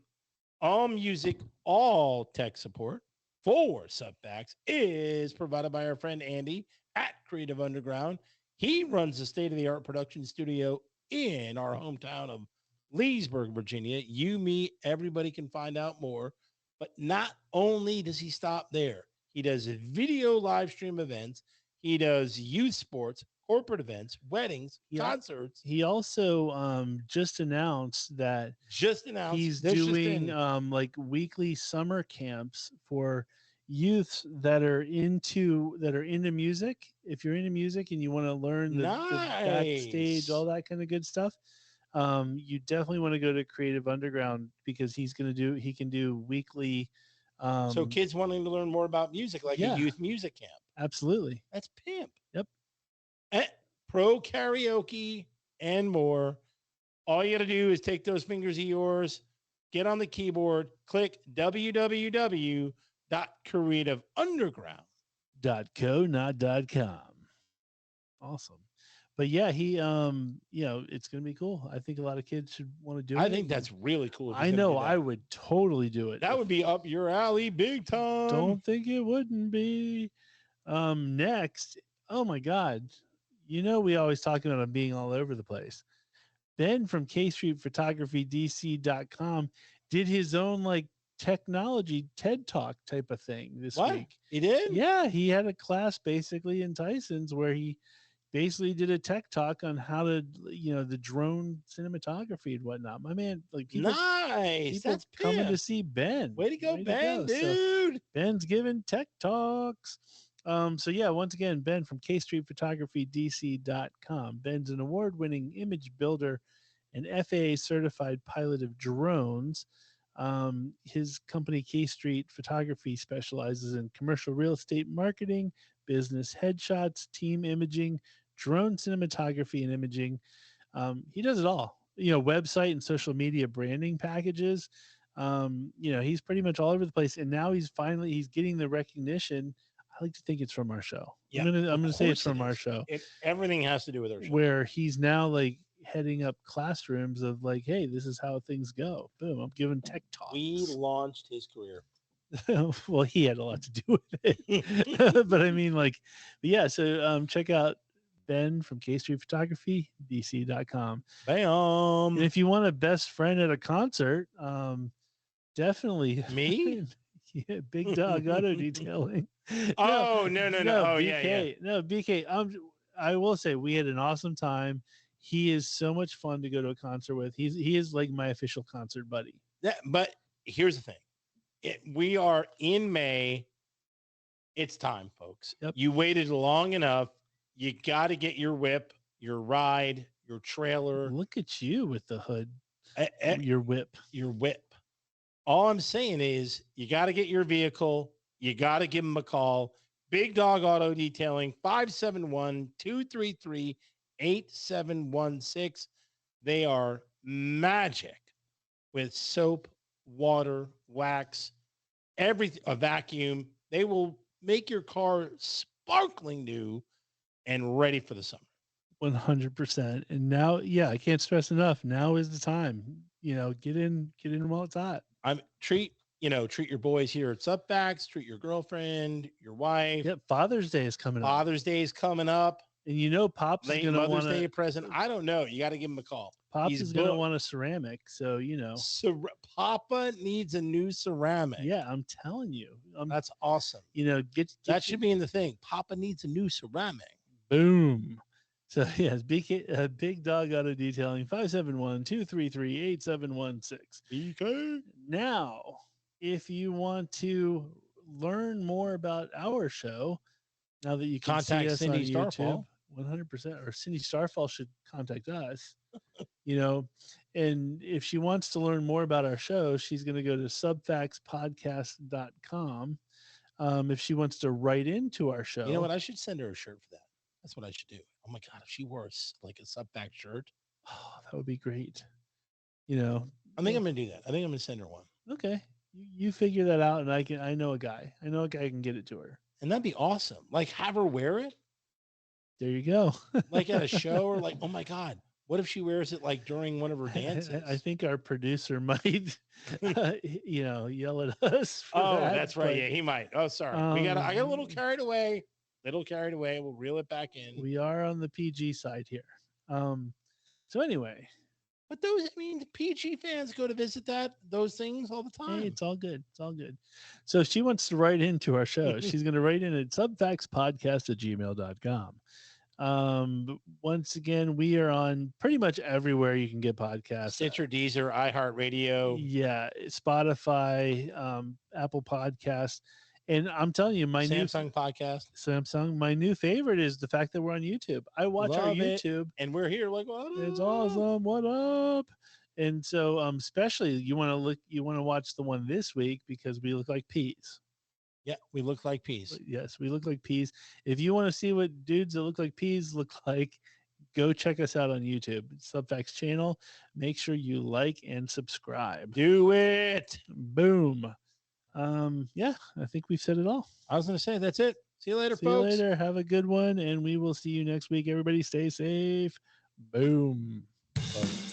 S3: All music, all tech support for Subfacts is provided by our friend Andy at Creative Underground. He runs the state-of-the-art production studio in our hometown of Leesburg, Virginia. You, me, everybody can find out more. But not only does he stop there, he does video live stream events. He does youth sports, corporate events, weddings,
S2: Yeah.
S3: concerts.
S2: He also just announced that
S3: Just announced
S2: he's
S3: this just
S2: doing
S3: in.
S2: like weekly summer camps for youths that are into music. If you're into music and you want to learn the backstage,
S3: Nice.
S2: all that kind of good stuff, you definitely want to go to Creative Underground because he can do weekly.
S3: So kids wanting to learn more about music, like
S2: yeah.
S3: a youth music camp.
S2: Absolutely.
S3: That's pimp.
S2: Yep.
S3: Pro karaoke and more. All you got to do is take those fingers of yours, get on the keyboard, click www.creativeunderground.
S2: .co.com. Awesome. But yeah, he it's gonna be cool. I think a lot of kids should want to do it.
S3: I think that's really cool. if he's
S2: I
S3: gonna
S2: know
S3: do that.
S2: I would totally do it.
S3: That would be up your alley big time.
S2: Don't think it wouldn't be. Next, oh my God, we always talk about him being all over the place. Ben from K Street Photography DC.com did his own like technology TED Talk type of thing this week.
S3: He did?
S2: Yeah, he had a class basically in Tyson's where he basically did a tech talk on how to, the drone cinematography and whatnot. My man, like people
S3: That's
S2: coming to
S3: pimp.
S2: see Ben.
S3: Way to go, Ben,
S2: So
S3: dude.
S2: Ben's giving tech talks. So yeah, once again, Ben from KStreetPhotographyDC.com. Ben's an award-winning image builder and FAA certified pilot of drones. His company K Street Photography specializes in commercial real estate marketing, business headshots, team imaging, drone cinematography and imaging. He does it all. Website and social media branding packages. He's pretty much all over the place, and now he's getting the recognition. I like to think it's from our show.
S3: Yeah,
S2: I'm gonna say it's
S3: course it
S2: from our
S3: is.
S2: show.
S3: Everything has to do with our show.
S2: Where he's now like heading up classrooms of like, hey, this is how things go. Boom, I'm giving tech talks.
S3: We launched his career.
S2: Well, he had a lot to do with it. But I mean, like, yeah, so check out Ben from K Street Photography, DC.com.
S3: Bam.
S2: And if you want a best friend at a concert, definitely
S3: Me?
S2: Yeah, Big Dog Auto Detailing.
S3: Oh, no. Oh,
S2: BK. No, BK. I will say we had an awesome time. He is so much fun to go to a concert with. He is like my official concert buddy.
S3: But here's the thing. We are in May. It's time, folks.
S2: Yep.
S3: You waited long enough. You got to get your whip, your ride, your trailer.
S2: Look at you with the hood.
S3: Your whip. All I'm saying is you got to get your vehicle. You got to give them a call. Big Dog Auto Detailing, 571-233-8716. They are magic with soap, water, wax, everything, a vacuum. They will make your car sparkling new and ready for the summer.
S2: 100%. And now, yeah, I can't stress enough. Now is the time. Get in while it's hot.
S3: Treat your boys here at Subfacts, treat your girlfriend, your wife.
S2: Yep, Father's Day is coming up.
S3: Father's Day is coming up.
S2: And Pops is going to want
S3: Mother's Day present. I don't know. You got to give him a call.
S2: Pops is going to want a ceramic, so
S3: Papa needs a new ceramic.
S2: Yeah, I'm telling you.
S3: That's awesome.
S2: Get
S3: that should be in the thing. Papa needs a new ceramic.
S2: Boom. So yes, Big Dog Auto Detailing 571-233-8716.
S3: BK.
S2: Now, if you want to learn more about our show, now that you can see
S3: Contact
S2: us
S3: Cindy
S2: on YouTube,
S3: Starfall.
S2: 100%, or Cindy Starfall should contact us. You know, and if she wants to learn more about our show, she's going to go to subfactspodcast.com. If she wants to write into our show,
S3: You know what? I should send her a shirt for that. That's what I should do. Oh my god, if she wore like a subback shirt,
S2: oh, that would be great. You know,
S3: I think I'm gonna do that. I think I'm gonna send her one,
S2: okay, you figure that out, and I know a guy. I know a guy who can get it to her.
S3: and that'd be awesome. Like have her wear it,
S2: There you go.
S3: like at a show, or like, oh my god, what if she wears it like during one of her dances?
S2: I think our producer might, yell at us. For
S3: Oh,
S2: that,
S3: that's right.
S2: but,
S3: Yeah, he might. Oh, sorry. I got a little carried away. We'll reel it back in.
S2: We are on the PG side here. So anyway,
S3: But the PG fans go to visit those things all the time.
S2: hey, it's all good. It's all good. So if she wants to write into our show, she's going to write in at subfactspodcast@gmail.com. Once again, we are on pretty much everywhere you can get podcasts.
S3: Stitcher, Deezer, iHeartRadio.
S2: Yeah, Spotify, Apple Podcasts. And I'm telling you, my
S3: Samsung podcast.
S2: my new favorite is the fact that we're on YouTube. I watch our
S3: Love it.
S2: YouTube.
S3: And we're here like, what
S2: It's
S3: up?
S2: awesome. What up? And so, especially you want to watch the one this week because we look like peas.
S3: Yeah, we look like peas.
S2: Yes, we look like peas. If you want to see what dudes that look like peas look like, go check us out on YouTube. Subfacts channel. Make sure you like and subscribe.
S3: Do it.
S2: Boom. Yeah, I think we've said it all.
S3: I was going to say, that's it. See you later,
S2: See
S3: folks.
S2: you later. Have a good one, and we will see you next week. Everybody stay safe. Boom.
S3: Folks.